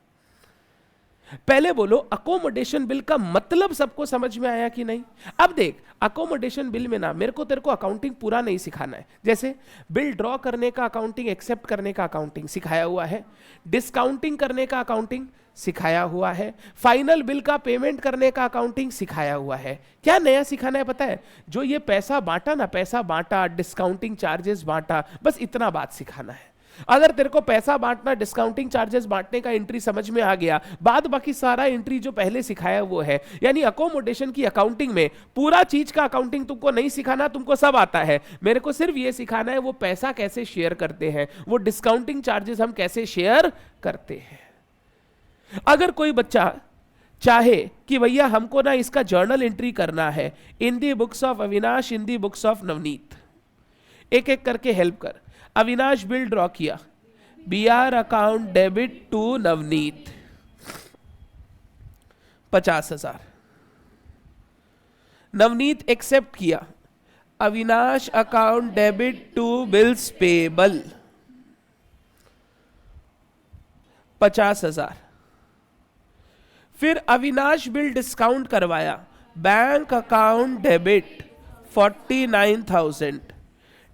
पहले बोलो अकोमोडेशन बिल का मतलब सबको समझ में आया कि नहीं? अब देख, अकोमोडेशन बिल में ना मेरे को तेरे को अकाउंटिंग पूरा नहीं सिखाना है। जैसे बिल ड्रॉ करने का अकाउंटिंग, एक्सेप्ट करने का अकाउंटिंग सिखाया हुआ है, डिस्काउंटिंग करने का अकाउंटिंग सिखाया हुआ है, फाइनल बिल का पेमेंट करने का अकाउंटिंग सिखाया हुआ है। क्या नया सिखाना है पता है? जो ये पैसा बांटा ना, पैसा बांटा, डिस्काउंटिंग चार्जेस बांटा, बस इतना बात सिखाना है। अगर तेरे को पैसा बांटना, डिस्काउंटिंग चार्जेस बांटने का एंट्री समझ में आ गया, बाद बाकी सारा एंट्री जो पहले सिखाया वो है। यानी अकोमोडेशन की अकाउंटिंग में पूरा चीज का अकाउंटिंग तुमको नहीं सिखाना, तुमको सब आता है। मेरे को सिर्फ ये सिखाना है वो पैसा कैसे शेयर करते हैं, वो डिस्काउंटिंग चार्जेस हम कैसे शेयर करते हैं। अगर कोई बच्चा चाहे कि भैया हमको ना इसका जर्नल एंट्री करना है, in the books of Avinash, in the books of Navneet, एक एक करके हेल्प कर। अविनाश बिल ड्रॉ किया, BR account debit to Navneet 50,000। Navneet accept किया, Avinash account debit to bills payable 50,000। फिर अविनाश बिल डिस्काउंट करवाया, bank account debit 49,000,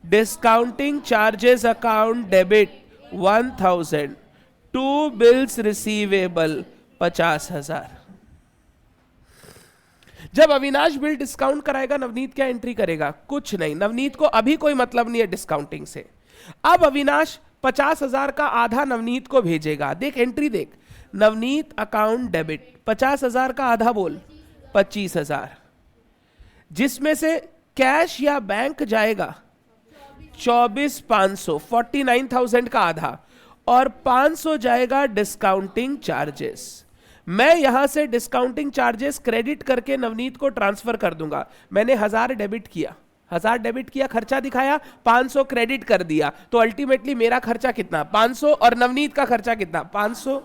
discounting charges account debit 1,000, to bills receivable 50,000। जब Avinash bill discount कराएगा, नवनीत क्या एंट्री करेगा? कुछ नहीं, नवनीत को अभी कोई मतलब नहीं है डिस्काउंटिंग से। अब अविनाश 50,000 का आधा नवनीत को भेजेगा। देख एंट्री देख, नवनीत अकाउंट डेबिट 50,000 का आधा बोल 25,000, जिसमें से कैश या बैंक जाएगा 24,500, 49,000 का आधा, और 500 जाएगा डिस्काउंटिंग चार्जेस। मैं यहां से डिस्काउंटिंग चार्जेस क्रेडिट करके नवनीत को ट्रांसफर कर दूंगा। मैंने 1000 डेबिट किया, 1000 डेबिट किया, खर्चा दिखाया, 500 क्रेडिट कर दिया, तो अल्टीमेटली मेरा खर्चा कितना? 500, और नवनीत का खर्चा कितना? 500।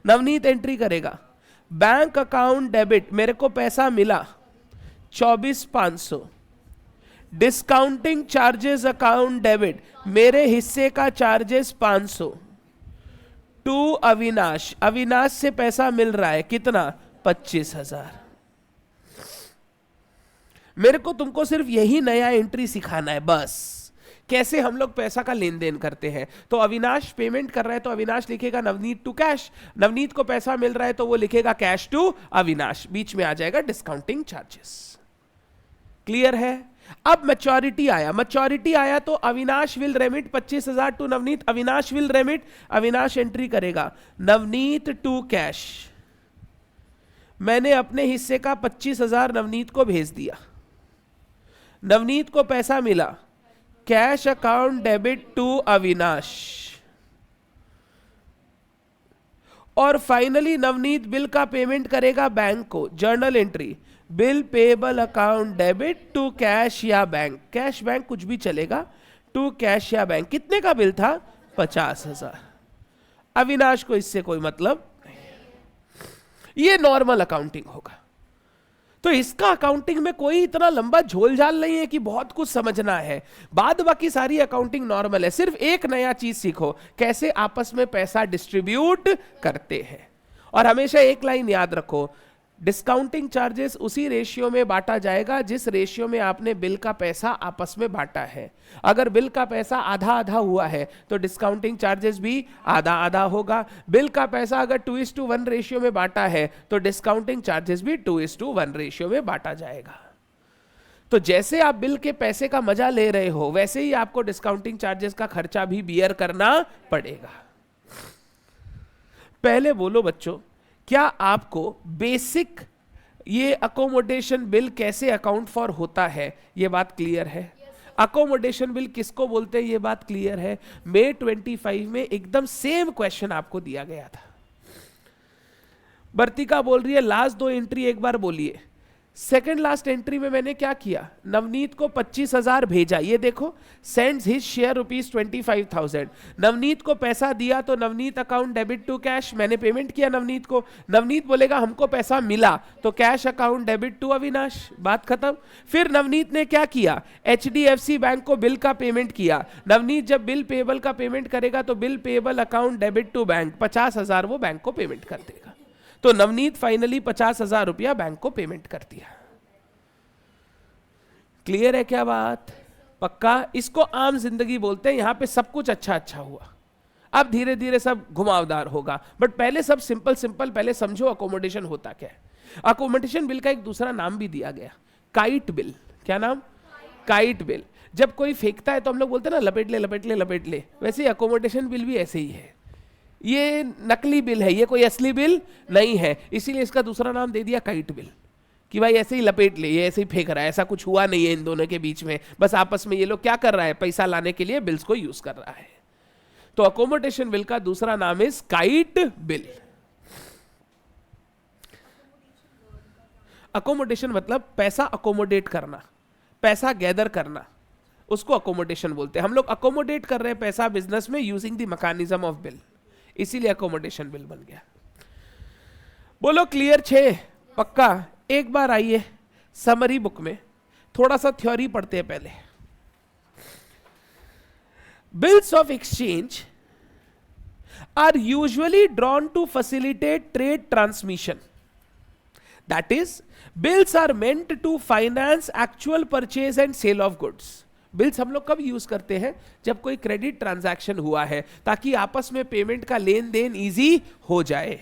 नवनीत एंट्री करेगा, बैंक अकाउंट डेबिट, मेरे को पैसा मिला 24,500, डिस्काउंटिंग चार्जेस अकाउंट डेबिट, मेरे हिस्से का चार्जेस 500, टू अविनाश, अविनाश से पैसा मिल रहा है कितना? 25,000। मेरे को तुमको सिर्फ यही नया एंट्री सिखाना है बस, कैसे हम लोग पैसा का लेन देन करते हैं। तो अविनाश पेमेंट कर रहा है तो अविनाश लिखेगा नवनीत टू कैश, नवनीत को पैसा मिल रहा है तो वो लिखेगा कैश टू अविनाश, बीच में आ जाएगा डिस्काउंटिंग चार्जेस। क्लियर है? अब मैच्योरिटी आया, मैच्योरिटी आया तो Avinash will remit 25,000 to Navneet, Avinash will remit, Avinash entry करेगा नवनीत टू कैश, मैंने अपने हिस्से का 25,000 नवनीत को भेज दिया, नवनीत को पैसा मिला, cash account debit to Avinash, और फाइनली नवनीत बिल का पेमेंट करेगा बैंक को, journal entry, bill payable account debit to cash या बैंक, कैश बैंक कुछ भी चलेगा, टू कैश या बैंक। कितने का बिल था? 50,000। अविनाश को इससे कोई मतलब नहीं। ये नॉर्मल अकाउंटिंग होगा। तो इसका अकाउंटिंग में कोई इतना लंबा झोलझाल नहीं है कि बहुत कुछ समझना है, बाद बाकी सारी अकाउंटिंग नॉर्मल है। सिर्फ एक नया चीज सीखो, कैसे आपस में पैसा डिस्ट्रीब्यूट करते हैं। और हमेशा एक लाइन याद रखो, डिस्काउंटिंग चार्जेस उसी रेशियो में बांटा जाएगा जिस रेशियो में आपने बिल का पैसा आपस में बांटा है। अगर बिल का पैसा आधा आधा हुआ है तो डिस्काउंटिंग चार्जेस भी आधा आधा होगा। बिल का पैसा अगर 2:1 रेशियो में बांटा है तो डिस्काउंटिंग चार्जेस भी 2:1 रेशियो में बांटा जाएगा। तो जैसे आप बिल के पैसे का मजा ले रहे हो वैसे ही आपको डिस्काउंटिंग चार्जेस का खर्चा भी बियर करना पड़ेगा। पहले बोलो बच्चों, क्या आपको बेसिक ये अकोमोडेशन बिल कैसे अकाउंट फॉर होता है ये बात क्लियर है? अकोमोडेशन बिल किसको बोलते हैं ये बात क्लियर है? May 25 में एकदम सेम क्वेश्चन आपको दिया गया था। बर्तिका बोल रही है लास्ट 2 एंट्री एक बार बोलिए। सेकंड लास्ट एंट्री में मैंने क्या किया? नवनीत को 25,000 भेजा, ये देखो, सेंड्स हिज शेयर ₹25,000। नवनीत को पैसा दिया तो Navneet account debit to cash, मैंने पेमेंट किया नवनीत को। नवनीत बोलेगा हमको पैसा मिला तो cash account debit to Avinash, बात खत्म। फिर नवनीत ने क्या किया? HDFC बैंक को बिल का पेमेंट किया। नवनीत जब बिल पेबल का पेमेंट करेगा तो bill payable account debit to bank, 50,000 वो बैंक को पेमेंट कर देगा। तो नवनीत फाइनली 50,000 रुपया बैंक को पेमेंट कर दिया। क्लियर है क्या बात? पक्का? इसको आम जिंदगी बोलते हैं। यहां पे सब कुछ अच्छा अच्छा हुआ, अब धीरे धीरे सब घुमावदार होगा, बट पहले सब सिंपल सिंपल। पहले समझो अकोमोडेशन होता क्या है। अकोमोडेशन बिल का एक दूसरा नाम भी दिया गया, काइट बिल। क्या नाम? Kite bill. जब कोई फेंकता है तो हम लोग बोलते हैं ना लपेट ले लपेट ले लपेट ले, वैसे ही अकोमोडेशन बिल भी ऐसे ही है। ये नकली बिल है, ये कोई असली बिल नहीं है, इसीलिए इसका दूसरा नाम दे दिया काइट बिल, कि भाई ऐसे ही लपेट ले, ये ऐसे ही फेंक रहा है, ऐसा कुछ हुआ नहीं है इन दोनों के बीच में, बस आपस में ये लोग क्या कर रहा है, पैसा लाने के लिए बिल्स को यूज कर रहा है। तो अकोमोडेशन बिल का दूसरा नाम इज काइट बिल। अकोमोडेशन मतलब पैसा अकोमोडेट करना, पैसा गैदर करना, उसको अकोमोडेशन बोलते हैं। हम लोग अकोमोडेट कर रहे हैं पैसा बिजनेस में using the mechanism of bill, इसीलिए अकोमोडेशन बिल बन गया। बोलो क्लियर? 6 पक्का? एक बार आइए समरी बुक में थोड़ा सा थ्योरी पढ़ते हैं पहले। Bills of exchange are usually drawn to facilitate trade transmission, that is bills are meant to finance actual purchase and sale of goods. Bills हम लोग कब यूज करते हैं? जब कोई क्रेडिट ट्रांजैक्शन हुआ है, ताकि आपस में पेमेंट का लेन देन इजी हो जाए।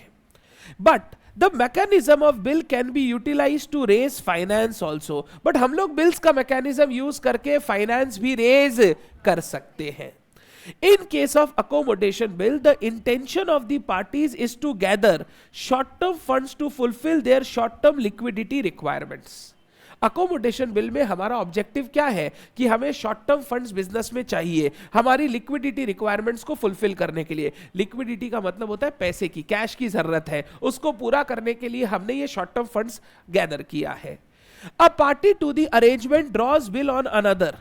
But the mechanism of bill can be utilise to raise finance also. But हम लोग बिल्स का मैकेनिज्म यूज करके फाइनेंस भी रेज कर सकते हैं। In case of accommodation bill, the intention of the parties is to gather short-term funds to fulfill their short-term liquidity requirements. Accommodation bill में हमारा ऑब्जेक्टिव क्या है कि हमें शॉर्ट टर्म फंड्स बिजनेस में चाहिए हमारी लिक्विडिटी रिक्वायरमेंट्स को फुलफिल करने के लिए। लिक्विडिटी का मतलब होता है पैसे की, कैश की जरूरत है, उसको पूरा करने के लिए हमने ये शॉर्ट टर्म फंड्स गैदर किया है। A party to the arrangement draws bill on another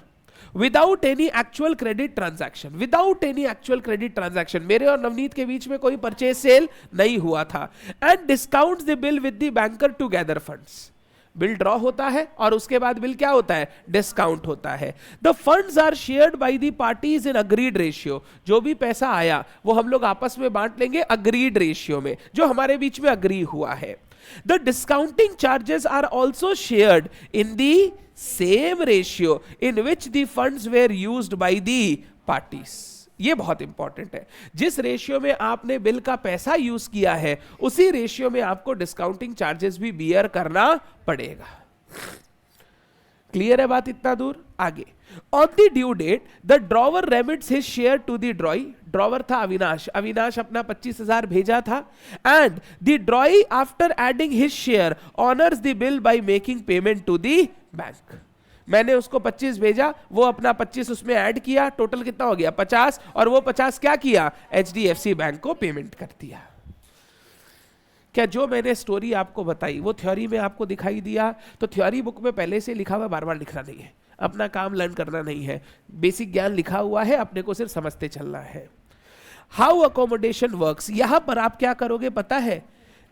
without any actual credit transaction. Without any actual credit transaction, मेरे और नवनीत के बीच में कोई परचेज सेल नहीं हुआ था। And discount the bill with the banker to gather funds. Bill draw होता है और उसके बाद बिल क्या होता है? डिस्काउंट होता है। The funds are shared by the parties in agreed ratio. जो भी पैसा आया वो हम लोग आपस में बांट लेंगे अग्रीड रेशियो में, जो हमारे बीच में अग्री हुआ है। The discounting charges are also shared in the same ratio in which the funds were used by the parties. ये बहुत इंपॉर्टेंट है। जिस रेशियो में आपने बिल का पैसा यूज किया है उसी रेशियो में आपको डिस्काउंटिंग चार्जेस भी बियर करना पड़ेगा। क्लियर है बात इतना दूर? आगे, on the due date the drawer remits his share to the drawee. Drawer था अविनाश, अविनाश अपना 25,000 भेजा था। And the drawee after adding his share honours the bill by making payment to the bank. मैंने उसको 25 भेजा, वो अपना 25 उसमें ऐड किया, टोटल कितना हो गया? 50, और वो 50 क्या किया? HDFC बैंक को पेमेंट कर दिया। क्या जो मैंने स्टोरी आपको बताई वो थ्योरी में आपको दिखाई दिया? तो थ्योरी बुक में पहले से लिखा हुआ, बार बार लिखना नहीं है, अपना काम लर्न करना नहीं है, बेसिक ज्ञान लिखा हुआ है, अपने को सिर्फ समझते चलना है। हाउ अकोमोडेशन वर्क्स, यहां पर आप क्या करोगे पता है?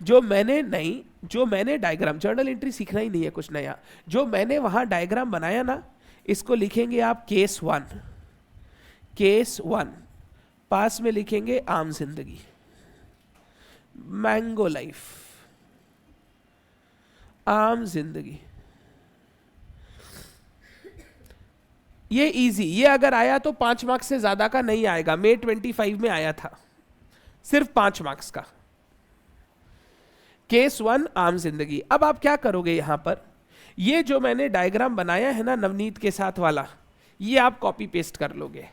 जो मैंने डायग्राम, जर्नल एंट्री सीखना ही नहीं है कुछ नया, जो मैंने वहां डायग्राम बनाया ना, इसको लिखेंगे आप केस 1। केस 1 पास में लिखेंगे आम जिंदगी, मैंगो लाइफ, आम जिंदगी। ये इजी, ये अगर आया तो 5 मार्क्स से ज्यादा का नहीं आएगा। May 25 में आया था, सिर्फ 5 मार्क्स का। केस 1 आम जिंदगी। अब आप क्या करोगे यहां पर? ये जो मैंने डायग्राम बनाया है ना नवनीत के साथ वाला, ये आप कॉपी पेस्ट कर लोगे।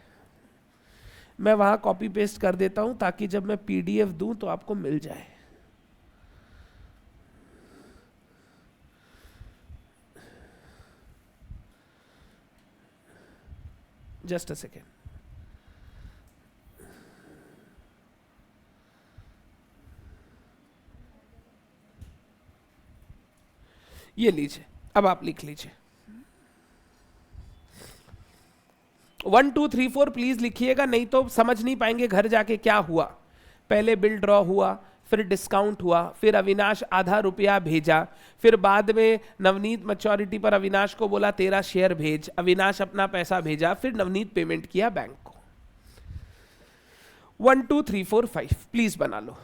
मैं वहां कॉपी पेस्ट कर देता हूं ताकि जब मैं PDF दूं तो आपको मिल जाए। Just a second. ये लीजिए, अब आप लिख लीजिए 1 2 3 4 प्लीज लिखिएगा, नहीं तो समझ नहीं पाएंगे घर जाके क्या हुआ। पहले बिल ड्रॉ हुआ, फिर डिस्काउंट हुआ, फिर अविनाश आधा रुपया भेजा, फिर बाद में नवनीत मैच्योरिटी पर अविनाश को बोला तेरा शेयर भेज, अविनाश अपना पैसा भेजा, फिर नवनीत पेमेंट किया बैंक को। 1 2 3 4 5 प्लीज बना लो।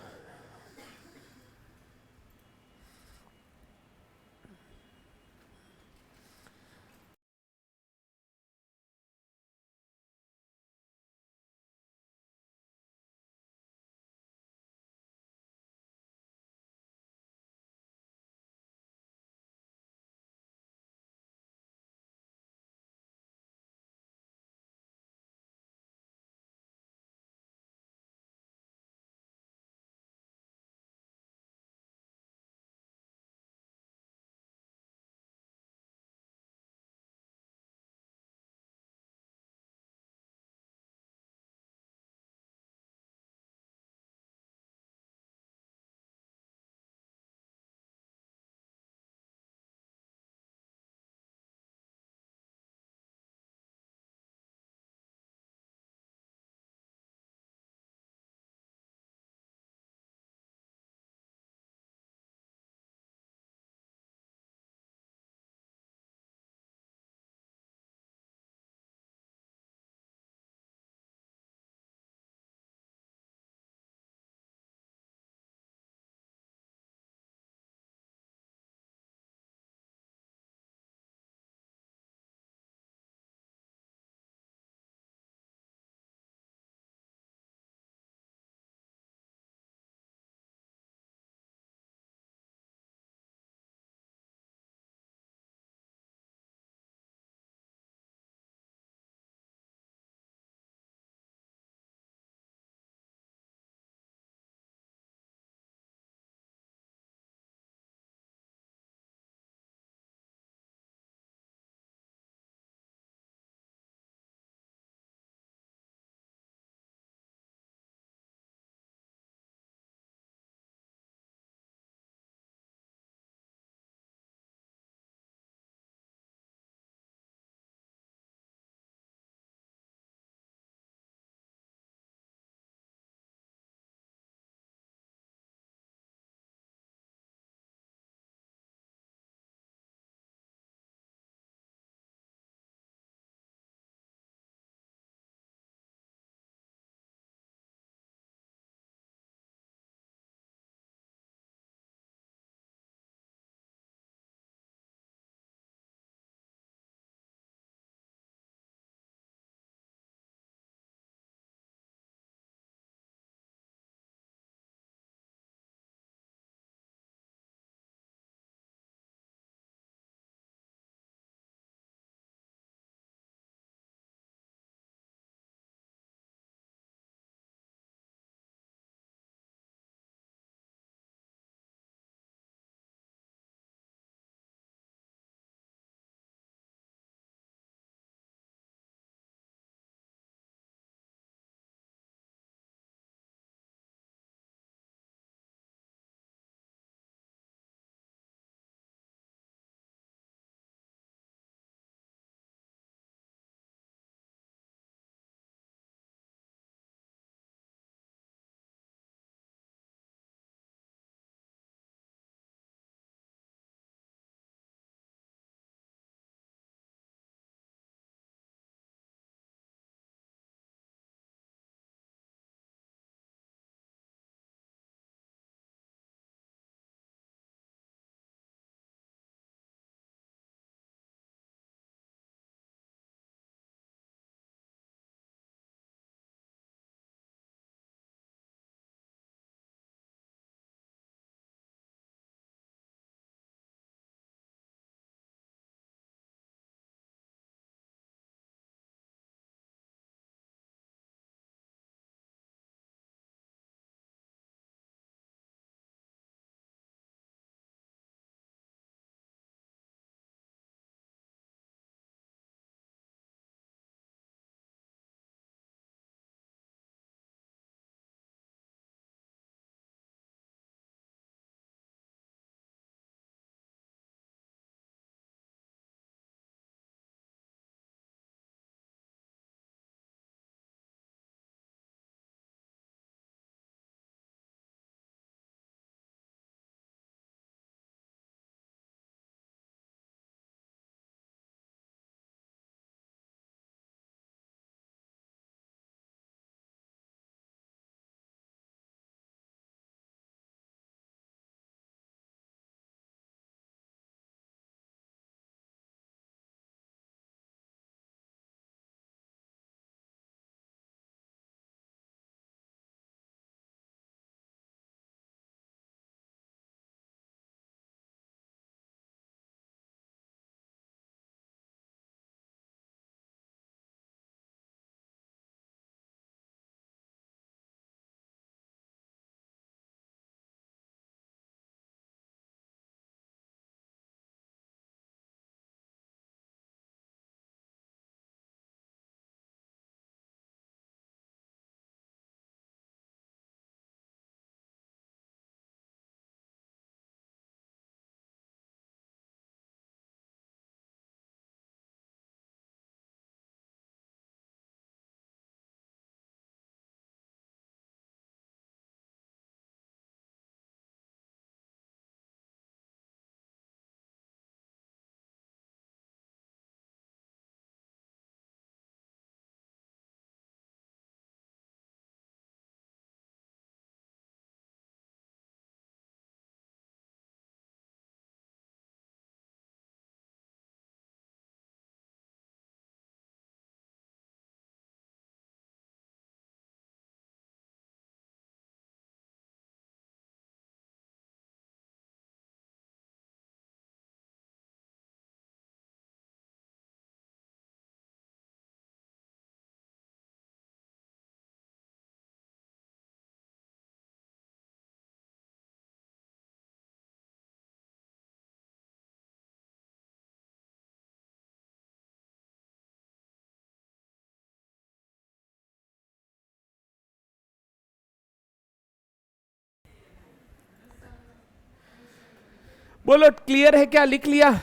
बोलो क्लियर है क्या? लिख लिया?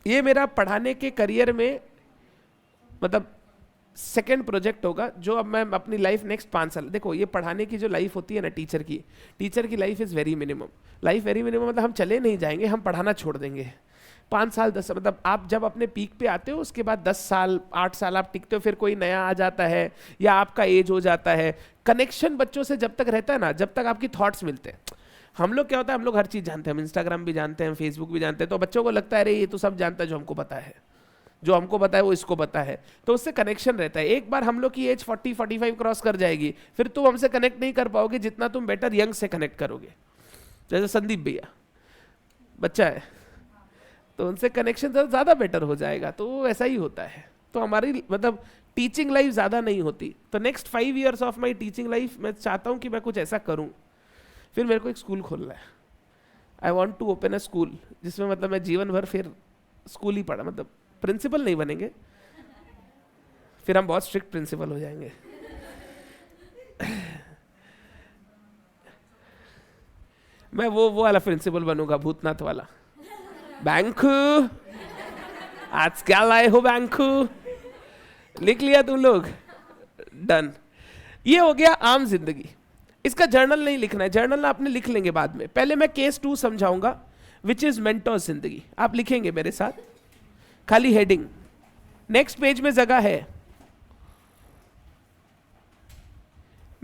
ये मेरा पढ़ाने के करियर में मतलब सेकेंड प्रोजेक्ट होगा जो अब मैं अपनी लाइफ नेक्स्ट 5 साल, देखो ये पढ़ाने की जो लाइफ होती है ना टीचर की life is very minimum. Life very minimum मतलब हम चले नहीं जाएंगे, हम पढ़ाना छोड़ देंगे। 5 साल 10 मतलब आप जब अपने पीक पे आते हो उसके बाद 10 साल 8 साल आप टिकते हो, फिर कोई नया आ जाता है या आपका एज हो जाता है। कनेक्शन बच्चों से जब तक रहता है ना, जब तक आपकी थॉट्स मिलते हैं। हम लोग क्या होता है, हम लोग हर चीज जानते हैं, हम इंस्टाग्राम भी जानते हैं, फेसबुक भी जानते हैं, तो बच्चों को लगता है अरे ये तो सब जानता है, जो हमको पता है, जो हमको पता है वो इसको पता है, तो उससे कनेक्शन रहता है। एक बार हम लोग की एज 40-45 क्रॉस कर जाएगी, फिर तुम हमसे कनेक्ट नहीं कर पाओगे जितना तुम बेटर यंग से कनेक्ट करोगे। जैसे संदीप भैया बच्चा है तो उनसे कनेक्शन ज़्यादा बेटर हो जाएगा, तो ऐसा ही होता है। तो हमारी मतलब टीचिंग लाइफ ज़्यादा नहीं होती। तो next 5 years of my teaching life मैं चाहता हूँ कि मैं कुछ ऐसा करूँ। फिर मेरे को एक स्कूल खोलना है। I want to open a school जिसमें मतलब मैं जीवन भर फिर स्कूल ही पढ़ा, मतलब प्रिंसिपल नहीं बनेंगे, फिर हम बहुत स्ट्रिक्ट प्रिंसिपल हो जाएंगे। मैं वो वाला प्रिंसिपल बनूंगा, भूतनाथ वाला। बैंक आज क्या लाए हो बैंक? लिख लिया तुम लोग? डन। ये हो गया आम जिंदगी। इसका जर्नल नहीं लिखना है, जर्नल आपने लिख लेंगे बाद में। पहले मैं केस 2 समझाऊंगा विच इज मेंटोर जिंदगी। आप लिखेंगे मेरे साथ, खाली हेडिंग। नेक्स्ट पेज में जगह है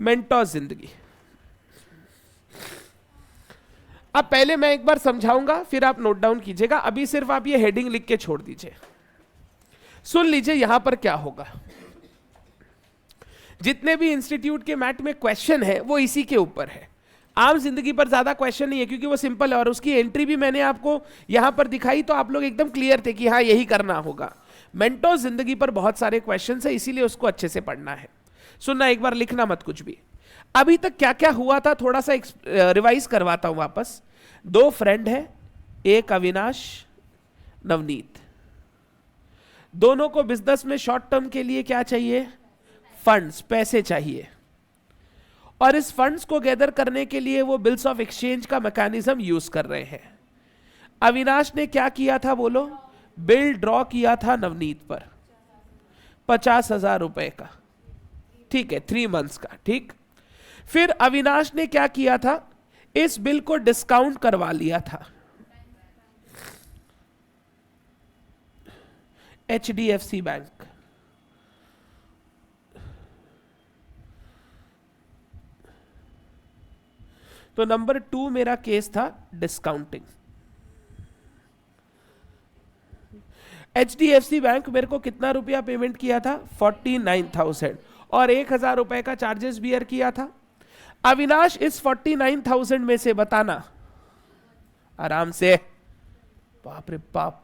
मेंटोर जिंदगी। अब पहले मैं एक बार समझाऊंगा, फिर आप नोट डाउन कीजिएगा। अभी सिर्फ आप ये हेडिंग लिख के छोड़ दीजिए। सुन लीजिए यहां पर क्या होगा। जितने भी इंस्टीट्यूट के मैट में क्वेश्चन है वो इसी के ऊपर है। आम जिंदगी पर ज्यादा क्वेश्चन नहीं है क्योंकि वो सिंपल है, और उसकी एंट्री भी मैंने आपको यहां पर दिखाई तो आप लोग एकदम क्लियर थे कि हाँ यही करना होगा। मेंटोर जिंदगी पर बहुत सारे क्वेश्चन है, इसीलिए उसको अच्छे से पढ़ना है। सुनना एक बार, लिखना मत कुछ भी। अभी तक क्या क्या हुआ था थोड़ा सा रिवाइज करवाता हूं वापस। 2 फ्रेंड है, एक अविनाश, नवनीत। दोनों को बिजनेस में शॉर्ट टर्म के लिए क्या चाहिए? फंड्स, पैसे चाहिए। और इस फंड्स को गैदर करने के लिए वो बिल्स ऑफ एक्सचेंज का मैकेनिज्म यूज कर रहे हैं। अविनाश ने क्या किया था बोलो? बिल ड्रॉ किया था नवनीत पर 50,000 रुपए का, ठीक है, 3 months का, ठीक। फिर अविनाश ने क्या किया था? इस बिल को डिस्काउंट करवा लिया था HDFC बैंक। तो नंबर 2 मेरा केस था डिस्काउंटिंग। HDFC बैंक मेरे को कितना रुपया पेमेंट किया था? 49,000, और 1,000 रुपए का चार्जेस बियर किया था। अविनाश इस 49,000 में से बताना आराम से, बाप रे बाप,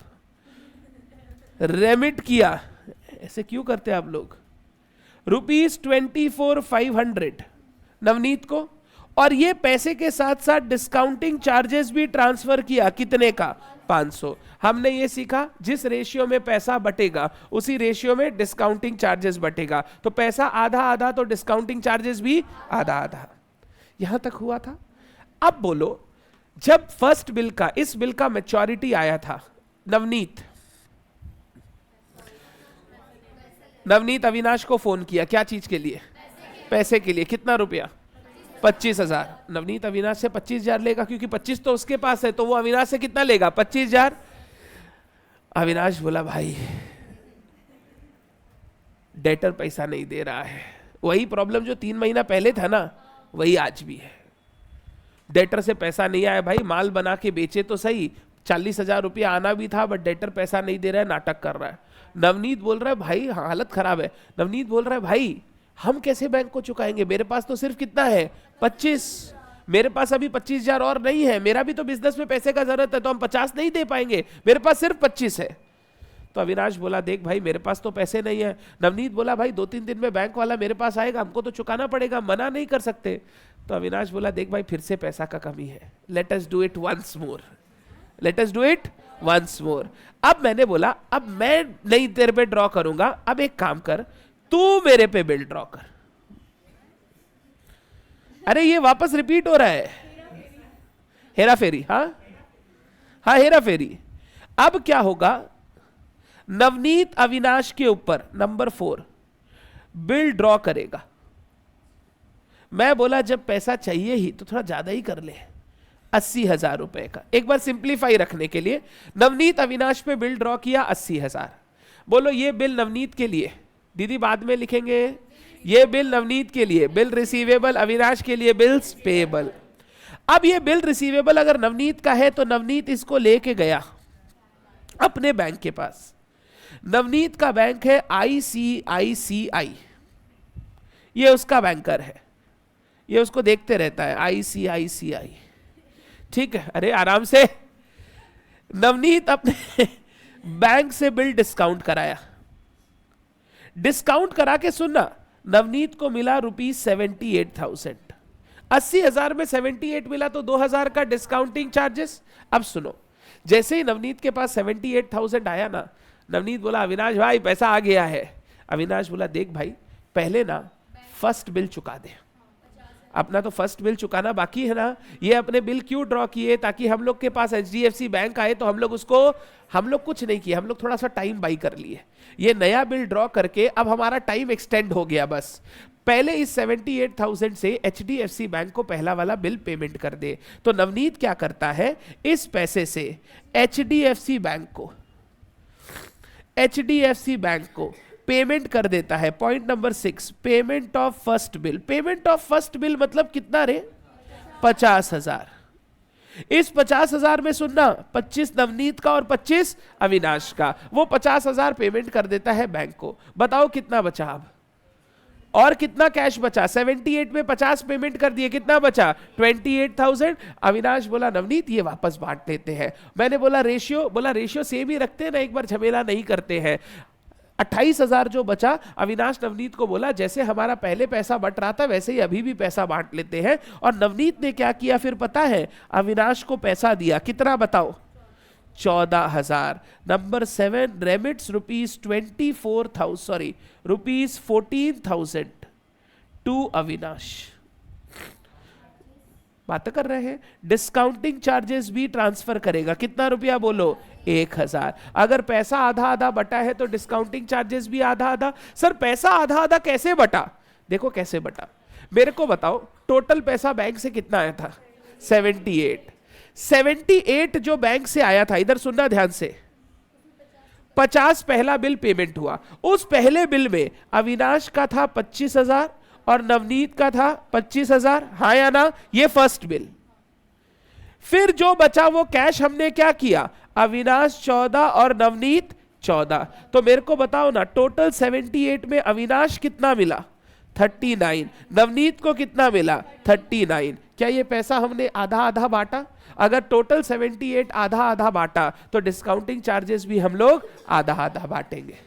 रेमिट किया। ऐसे क्यों करते आप लोग? ₹24,500 नवनीत को, और ये पैसे के साथ साथ डिस्काउंटिंग चार्जेस भी ट्रांसफर किया। कितने का? 500। हमने ये सीखा जिस रेशियो में पैसा बटेगा उसी रेशियो में डिस्काउंटिंग चार्जेस बटेगा। तो पैसा आधा आधा तो डिस्काउंटिंग चार्जेस भी आधा आधा। यहां तक हुआ था। अब बोलो, जब फर्स्ट बिल का, इस बिल का मैच्योरिटी आया था, नवनीत अविनाश को फोन किया, क्या चीज के लिए? पैसे के लिए। कितना रुपया? 25,000। नवनीत अविनाश से 25,000 लेगा क्योंकि 25 तो उसके पास है, तो वो अविनाश से कितना लेगा? 25,000। अविनाश बोला भाई डेटर पैसा नहीं दे रहा है। वही प्रॉब्लम जो 3 महीना पहले था ना, वही आज भी है। डेटर से पैसा नहीं आया भाई, माल बना के बेचे तो सही, 40,000 रुपया आना भी था, बट डेटर पैसा नहीं दे रहा है, नाटक कर रहा है। नवनीत बोल रहा है भाई हालत खराब है। नवनीत बोल रहा है भाई हम कैसे बैंक को चुकाएंगे? मेरे पास तो सिर्फ कितना है? 25। मेरे पास अभी 25,000 और नहीं है, मेरा भी तो बिजनेस में पैसे का जरूरत है, तो हम 50 नहीं दे पाएंगे, मेरे पास सिर्फ 25 है। तो अविनाश बोला देख भाई मेरे पास तो पैसे नहीं है। नवनीत बोला भाई 2-3 दिन में बैंक वाला मेरे पास आएगा, हमको तो चुकाना पड़ेगा, मना नहीं कर सकते। तो अविनाश बोला देख भाई फिर से पैसा का कमी है, let us do it once more, let us do it once more. अब मैंने बोला अब मैं नहीं तेरे पे ड्रॉ करूंगा, अब एक काम कर, तू मेरे पे बिल ड्रॉ कर। अरे ये वापस रिपीट हो रहा है, हेरा फेरी। हाँ हाँ, हेरा फेरी। अब क्या होगा, नवनीत अविनाश के ऊपर नंबर 4 बिल ड्रॉ करेगा। मैं बोला जब पैसा चाहिए ही तो थोड़ा ज्यादा ही कर ले, 80,000 रुपए का। एक बार सिंप्लीफाई रखने के लिए नवनीत अविनाश पे बिल ड्रॉ किया 80,000। बोलो ये बिल नवनीत के लिए, दीदी बाद में लिखेंगे, ये बिल नवनीत के लिए, बिल रिसीवेबल, अविनाश के लिए बिल्स पेएबल। अब ये बिल रिसीवेबल अगर नवनीत का है तो नवनीत इसको लेके गया अपने बैंक के पास। नवनीत का बैंक है ICICI, ये उसका बैंकर है, ये उसको देखते रहता है ICICI, ठीक है। अरे आराम से। नवनीत अपने बैंक से बिल डिस्काउंट कराया, डिस्काउंट करा के सुनना, नवनीत को मिला ₹78,000। 80,000 में 78 मिला तो 2,000 का डिस्काउंटिंग चार्जेस। अब सुनो, जैसे ही नवनीत के पास 78,000 आया ना, नवनीत बोला अविनाश भाई पैसा आ गया है। अविनाश बोला देख भाई, पहले ना फर्स्ट बिल चुका दे, अपना तो फर्स्ट बिल चुकाना बाकी है ना। ये अपने बिल क्यों ड्रॉ किए, ताकि हम लोग के पास HDFC बैंक आए तो हम लोग कुछ नहीं किए, हम लोग थोड़ा सा टाइम बाई कर लिए। ये नया बिल ड्रॉ करके अब हमारा टाइम एक्सटेंड हो गया। बस पहले इस 78,000 से HDFC बैंक को पहला वाला बिल पेमेंट कर दे। तो नवनीत क्या करता है, इस पैसे से HDFC बैंक को पेमेंट कर देता है। Point number 6, payment of first bill. Payment of first bill मतलब कितना रे, 50,000। इस 50,000 में सुनना 25 नवनीत का और 25 अविनाश का। वो 50,000 पेमेंट कर देता है बैंक को। बताओ कितना बचा अब, और कितना कैश बचा। 78 में 50 पेमेंट कर दिए, कितना बचा 28,000। अविनाश बोला नवनीत ये वापस बांट लेते हैं। मैंने बोला रेशियो, बोला रेशियो सेम ही रखते हैं ना, एक बार झमेला नहीं करते हैं। 28,000 जो बचा, अविनाश नवनीत को बोला जैसे हमारा पहले पैसा बट रहा था वैसे ही अभी भी पैसा बांट लेते हैं। और नवनीत ने क्या किया फिर पता है, अविनाश को पैसा दिया, कितना बताओ, 14,000। Number 7 remits rupees 14,000 to Avinash. बात कर रहे हैं। डिस्काउंटिंग चार्जेस भी ट्रांसफर करेगा, कितना रुपया बोलो, 1,000। अगर पैसा आधा आधा बटा है तो डिस्काउंटिंग चार्जेस भी आधा आधा। सर पैसा आधा आधा कैसे बटा, देखो कैसे बटा, मेरे को बताओ टोटल पैसा बैंक से कितना आया था, 78 जो बैंक से आया था, इधर सुनना ध्यान से, 50 पहला बिल पेमेंट हुआ। उस पहले बिल में अविनाश का था 25,000 और नवनीत का था 25,000, हाँ या ना, ये फर्स्ट बिल। फिर जो बचा वो कैश हमने क्या किया, अविनाश 14 और नवनीत 14। तो मेरे को बताओ ना, टोटल 78 में अविनाश कितना मिला, 39। नवनीत को कितना मिला, 39। क्या ये पैसा हमने आधा आधा बांटा? अगर टोटल 78 आधा आधा बांटा तो डिस्काउंटिंग चार्जेस भी हम लोग आधा आधा बांटेंगे।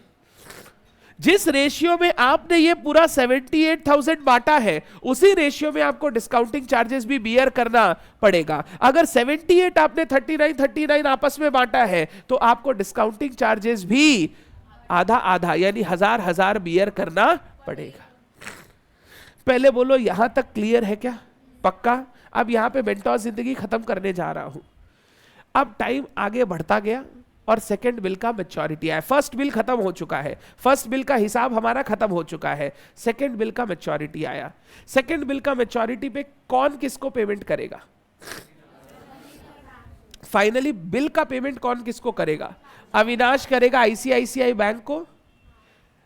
जिस रेशियो में आपने ये पूरा 78,000 बांटा है उसी रेशियो में आपको डिस्काउंटिंग चार्जेस भी बियर करना पड़ेगा। अगर 78 आपने 39 आपस में बांटा है तो आपको डिस्काउंटिंग चार्जेस भी आधा आधा यानी 1,000 बियर करना पड़ेगा। पहले बोलो यहां तक क्लियर है क्या, पक्का? अब यहां पे मेंटोर जिंदगी खत्म करने जा रहा हूं। अब टाइम आगे बढ़ता गया और सेकंड बिल का मैच्योरिटी आया। फर्स्ट बिल खत्म हो चुका है, फर्स्ट बिल का हिसाब हमारा खत्म हो चुका है, सेकंड बिल का मैच्योरिटी आया। सेकंड बिल का मैच्योरिटी पे कौन किसको पेमेंट करेगा? फाइनली बिल का पेमेंट कौन किसको करेगा? अविनाश करेगा ICICI बैंक को।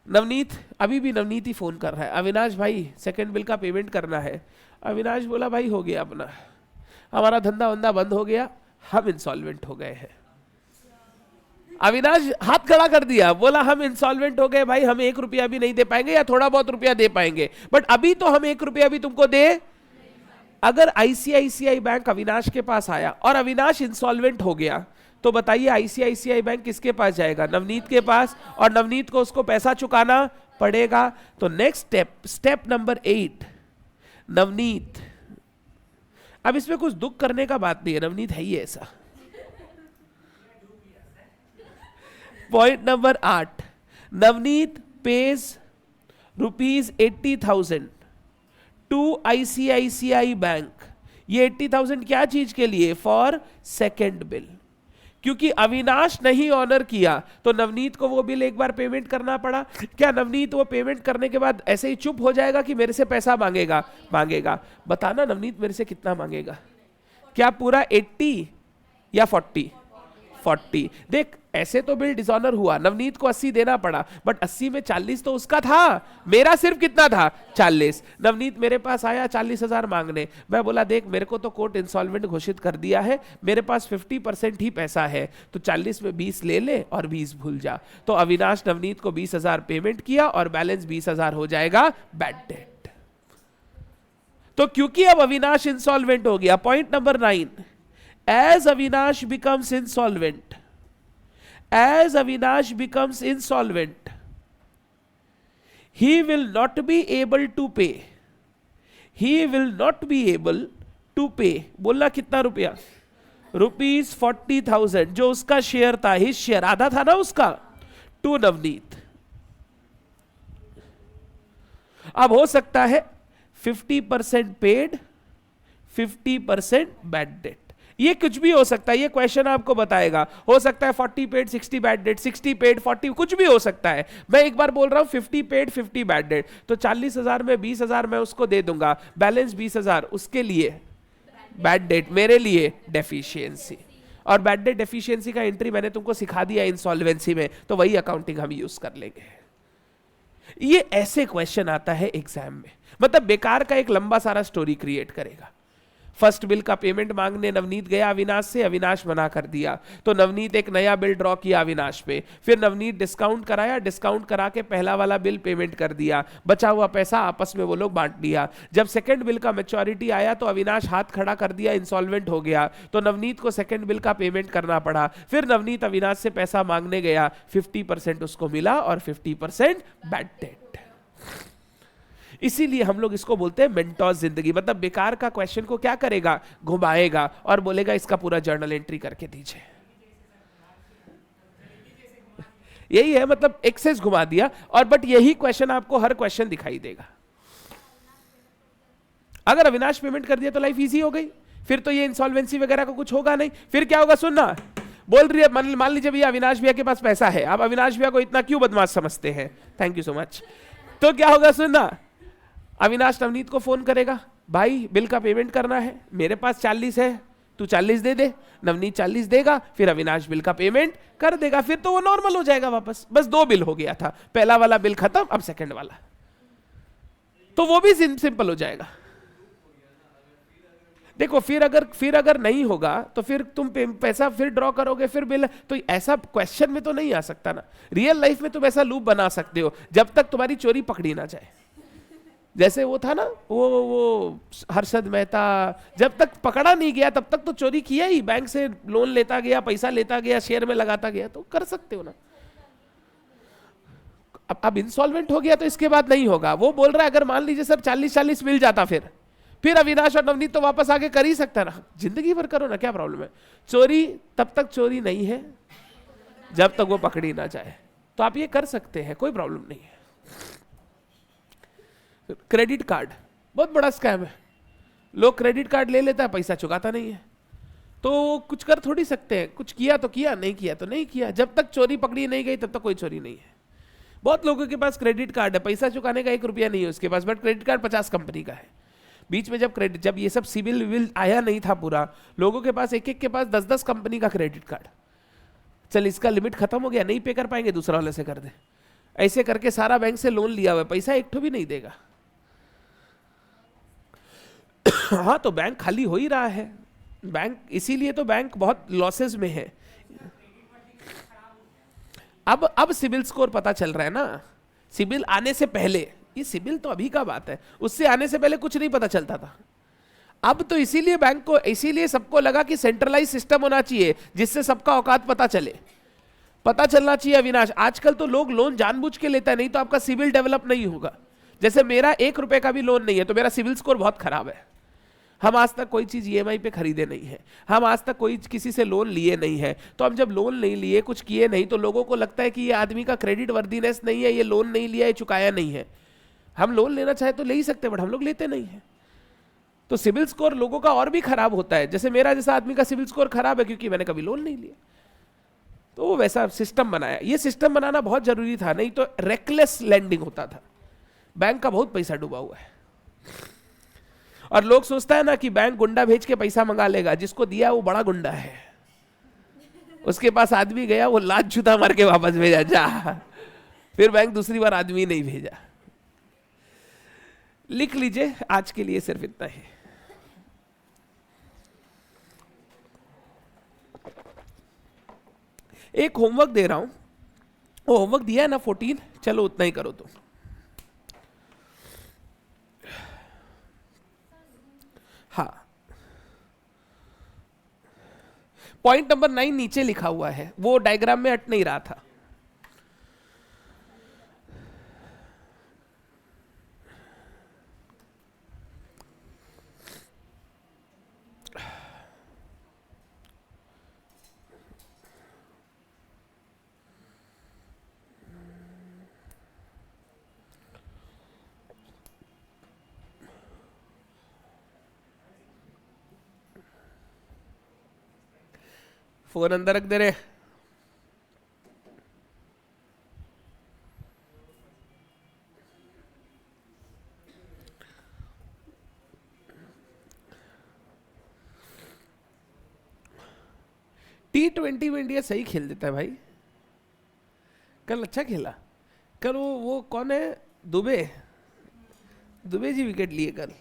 नवनीत, अभी भी नवनीत ही फोन कर रहा है, अविनाश भाई सेकंड बिल का पेमेंट करना है। अविनाश बोला भाई हो गया अपना, हमारा धंधा वंदा बंद हो गया, हम इंसॉल्वेंट हो गए हैं। अविनाश हाथ खड़ा कर दिया, बोला हम इंसॉल्वेंट हो गए भाई, हम 1 रुपया भी नहीं दे पाएंगे या थोड़ा बहुत रुपया दे पाएंगे, बट अभी तो हम 1 रुपया भी तुमको दे। अगर ICICI बैंक अविनाश के पास आया और अविनाश इंसॉल्वेंट हो गया तो बताइए ICICI बैंक किसके पास जाएगा? नवनीत के पास, और नवनीत को उसको पैसा चुकाना पड़ेगा। तो नेक्स्ट स्टेप नंबर 8, नवनीत, अब इसमें कुछ दुख करने का बात नहीं है, नवनीत है ही ऐसा। Point number 8, Navneet pays ₹80,000 to ICICI bank. ये 80,000 क्या चीज के लिए? For second bill. क्योंकि अविनाश नहीं ऑनर किया तो नवनीत को वो बिल एक बार पेमेंट करना पड़ा। क्या नवनीत वो पेमेंट करने के बाद ऐसे ही चुप हो जाएगा कि मेरे से पैसा मांगेगा? मांगेगा। बताना नवनीत मेरे से कितना मांगेगा? क्या पूरा 80 या 40? 40। देख ऐसे तो बिल डिसऑनर हुआ, नवनीत को 80 देना पड़ा, बट 80 में 40 तो उसका था, मेरा सिर्फ कितना था? 40। नवनीत मेरे पास आया 40,000 मांगने। मैं बोला देख मेरे को तो कोर्ट इंसॉल्वेंट घोषित कर दिया है, मेरे पास 50% ही पैसा है, तो 40 में 20 ले ले और 20 भूल जा। तो अविनाश नवनीत को 20,000 पेमेंट किया और बैलेंस 20,000 हो जाएगा बैड डेट। तो क्योंकि अब अविनाश इंसॉल्वेंट हो गया, point number 9, as Avinash becomes insolvent, as Avinash becomes insolvent, he will not be able to pay, he will not be able to pay। बोलना कितना रुपया? ₹40,000 जो उसका शेयर था, हिज शेयर आधा था ना उसका, टू नवनीत। अब हो सकता है 50% पेड, 50% बैड डेट, ये कुछ भी हो सकता है, ये क्वेश्चन आपको बताएगा। हो सकता है 40 पेड 60 बैड डेट, 60 पेड 40, कुछ भी हो सकता है। मैं एक बार बोल रहा हूं 50 पेड 50 बैड डेट, तो 40,000 में 20,000 मैं उसको दे दूंगा, बैलेंस 20,000 उसके लिए बैड डेट, मेरे लिए डेफिशिएंसी। और बैड डेट डेफिशिएंसी का एंट्री मैंने तुमको सिखा दिया इंसॉल्वेंसी में, तो वही अकाउंटिंग हम यूज कर लेंगे। ये ऐसे क्वेश्चन आता है एग्जाम में, मतलब बेकार का एक लंबा सारा स्टोरी क्रिएट करेगा। फर्स्ट बिल का पेमेंट मांगने नवनीत गया अविनाश से, अविनाश मना कर दिया, तो नवनीत एक नया बिल ड्रॉ किया अविनाश पे, फिर नवनीत डिस्काउंट कराया, डिस्काउंट करा के पहला वाला बिल पेमेंट कर दिया, बचा हुआ पैसा आपस में वो लोग बांट लिया। जब सेकंड बिल का मैच्योरिटी आया तो अविनाश हाथ खड़ा कर दिया, इंसॉल्वेंट हो गया, तो नवनीत को सेकंड बिल का पेमेंट करना पड़ा। फिर नवनीत अविनाश से पैसा मांगने गया, 50% उसको मिला और 50% बैड डेट। इसीलिए हम लोग इसको बोलते हैं मेंटोस जिंदगी, मतलब बेकार का क्वेश्चन को क्या करेगा? घुमाएगा और बोलेगा इसका पूरा जर्नल एंट्री करके दीजिए। यही है, मतलब एक्सेस घुमा दिया। और बट यही क्वेश्चन आपको हर क्वेश्चन दिखाई देगा। अगर अविनाश पेमेंट कर दिया तो लाइफ इजी हो गई, फिर तो ये इंसॉल्वेंसी वगैरह का कुछ होगा नहीं। फिर क्या होगा सुनना, बोल रही है मान लीजिए भैया अविनाश भैया के पास पैसा है, आप अविनाश भैया को इतना क्यों बदमाश समझते हैं? Thank you so much. तो क्या होगा सुनना, अविनाश नवनीत को फोन करेगा, भाई बिल का पेमेंट करना है, मेरे पास 40 है, तू 40 दे दे। नवनीत 40 देगा, फिर अविनाश बिल का पेमेंट कर देगा, फिर तो वो नॉर्मल हो जाएगा वापस। बस 2 बिल हो गया था, पहला वाला बिल खत्म, अब सेकंड वाला, तो वो भी सिंपल हो जाएगा। देखो फिर अगर नहीं होगा तो फिर तुम पैसा फिर ड्रॉ करोगे, फिर बिल, तो ऐसा क्वेश्चन में तो नहीं आ सकता ना। रियल लाइफ में तुम ऐसा लूप बना सकते हो जब तक तुम्हारी चोरी पकड़ी ना जाए। जैसे वो था ना, वो हर्षद मेहता, जब तक पकड़ा नहीं गया तब तक तो चोरी किया ही, बैंक से लोन लेता गया, पैसा लेता गया, शेयर में लगाता गया, तो कर सकते हो ना। अब इंसॉल्वेंट हो गया तो इसके बाद नहीं होगा। वो बोल रहा है अगर मान लीजिए सर 40-40 मिल जाता, फिर अविनाश और नवनीत तो वापस आके कर ही सकता ना, जिंदगी भर करो ना, क्या प्रॉब्लम है। चोरी तब तक चोरी नहीं है जब तक वो पकड़ी ना जाए, तो आप ये कर सकते हैं, कोई प्रॉब्लम नहीं है। क्रेडिट कार्ड बहुत बड़ा स्कैम है, लोग क्रेडिट कार्ड ले लेता है, पैसा चुकाता नहीं है, तो कुछ कर थोड़ी सकते हैं। कुछ किया तो किया, नहीं किया तो नहीं किया। जब तक चोरी पकड़ी नहीं गई तब तक कोई चोरी नहीं है। बहुत लोगों के पास क्रेडिट कार्ड है, पैसा चुकाने का 1 रुपया नहीं है उसके पास, बट क्रेडिट कार्ड 50 कंपनी का है। बीच में जब ये सब सिविल विल आया नहीं था पूरा, लोगों के पास एक के पास 10-10 कंपनी का क्रेडिट कार्ड। चल इसका लिमिट खत्म हो गया, नहीं पे कर पाएंगे, दूसरा वाले से कर दे। ऐसे करके सारा बैंक से लोन लिया हुआ, पैसा एक ठो भी नहीं देगा। हाँ, तो बैंक खाली हो ही रहा है, बैंक, इसीलिए तो बैंक बहुत लॉसेस में है। अब सिविल स्कोर पता चल रहा है ना, सिविल आने से पहले, ये सिविल तो अभी का बात है, उससे आने से पहले कुछ नहीं पता चलता था। अब तो इसीलिए बैंक को, इसीलिए सबको लगा कि सेंट्रलाइज सिस्टम होना चाहिए जिससे सबका औकात पता चले, पता चलना चाहिए। अविनाश, आजकल तो लोग लोन जानबूझ के लेता है, नहीं तो आपका सिविल डेवलप नहीं होगा। जैसे मेरा 1 रुपए का भी लोन नहीं है तो मेरा सिविल स्कोर बहुत खराब है। हम आज तक कोई चीज ईएमआई पे खरीदे नहीं है, हम आज तक कोई किसी से लोन लिए नहीं है, तो हम जब लोन नहीं लिए, कुछ किए नहीं, तो लोगों को लगता है कि ये आदमी का क्रेडिट वर्दीनेस नहीं है, ये लोन नहीं लिया है, चुकाया नहीं है। हम लोन लेना चाहे तो ले ही सकते हैं, बट हम लोग लेते नहीं हैं। तो सिविल स्कोर लोगों का और भी खराब होता है। जैसे मेरा जैसा आदमी का सिविल स्कोर खराब है क्योंकि मैंने कभी लोन नहीं लिया। तो वो वैसा सिस्टम बनाया। ये सिस्टम बनाना बहुत जरूरी था, नहीं तो रेकलेस लैंडिंग होता था। बैंक का बहुत पैसा डूबा हुआ है। और लोग सोचता है ना कि बैंक गुंडा भेज के पैसा मंगा लेगा, जिसको दिया वो बड़ा गुंडा है। उसके पास आदमी गया, वो लात जूता मार के वापस भेजा, जा। फिर बैंक दूसरी बार आदमी नहीं भेजा। लिख लीजिए, आज के लिए सिर्फ इतना ही। एक होमवर्क दे रहा हूं, वो होमवर्क दिया है ना 14, चलो उतना ही करो तुम। हाँ, पॉइंट नंबर 9 नीचे लिखा हुआ है, वो डायग्राम में अट नहीं रहा था। फोन अंदर रख दे रहे। T20 में इंडिया सही खेल देता है भाई। कल अच्छा खेला। कल वो कौन है, दुबे जी विकेट लिए कल।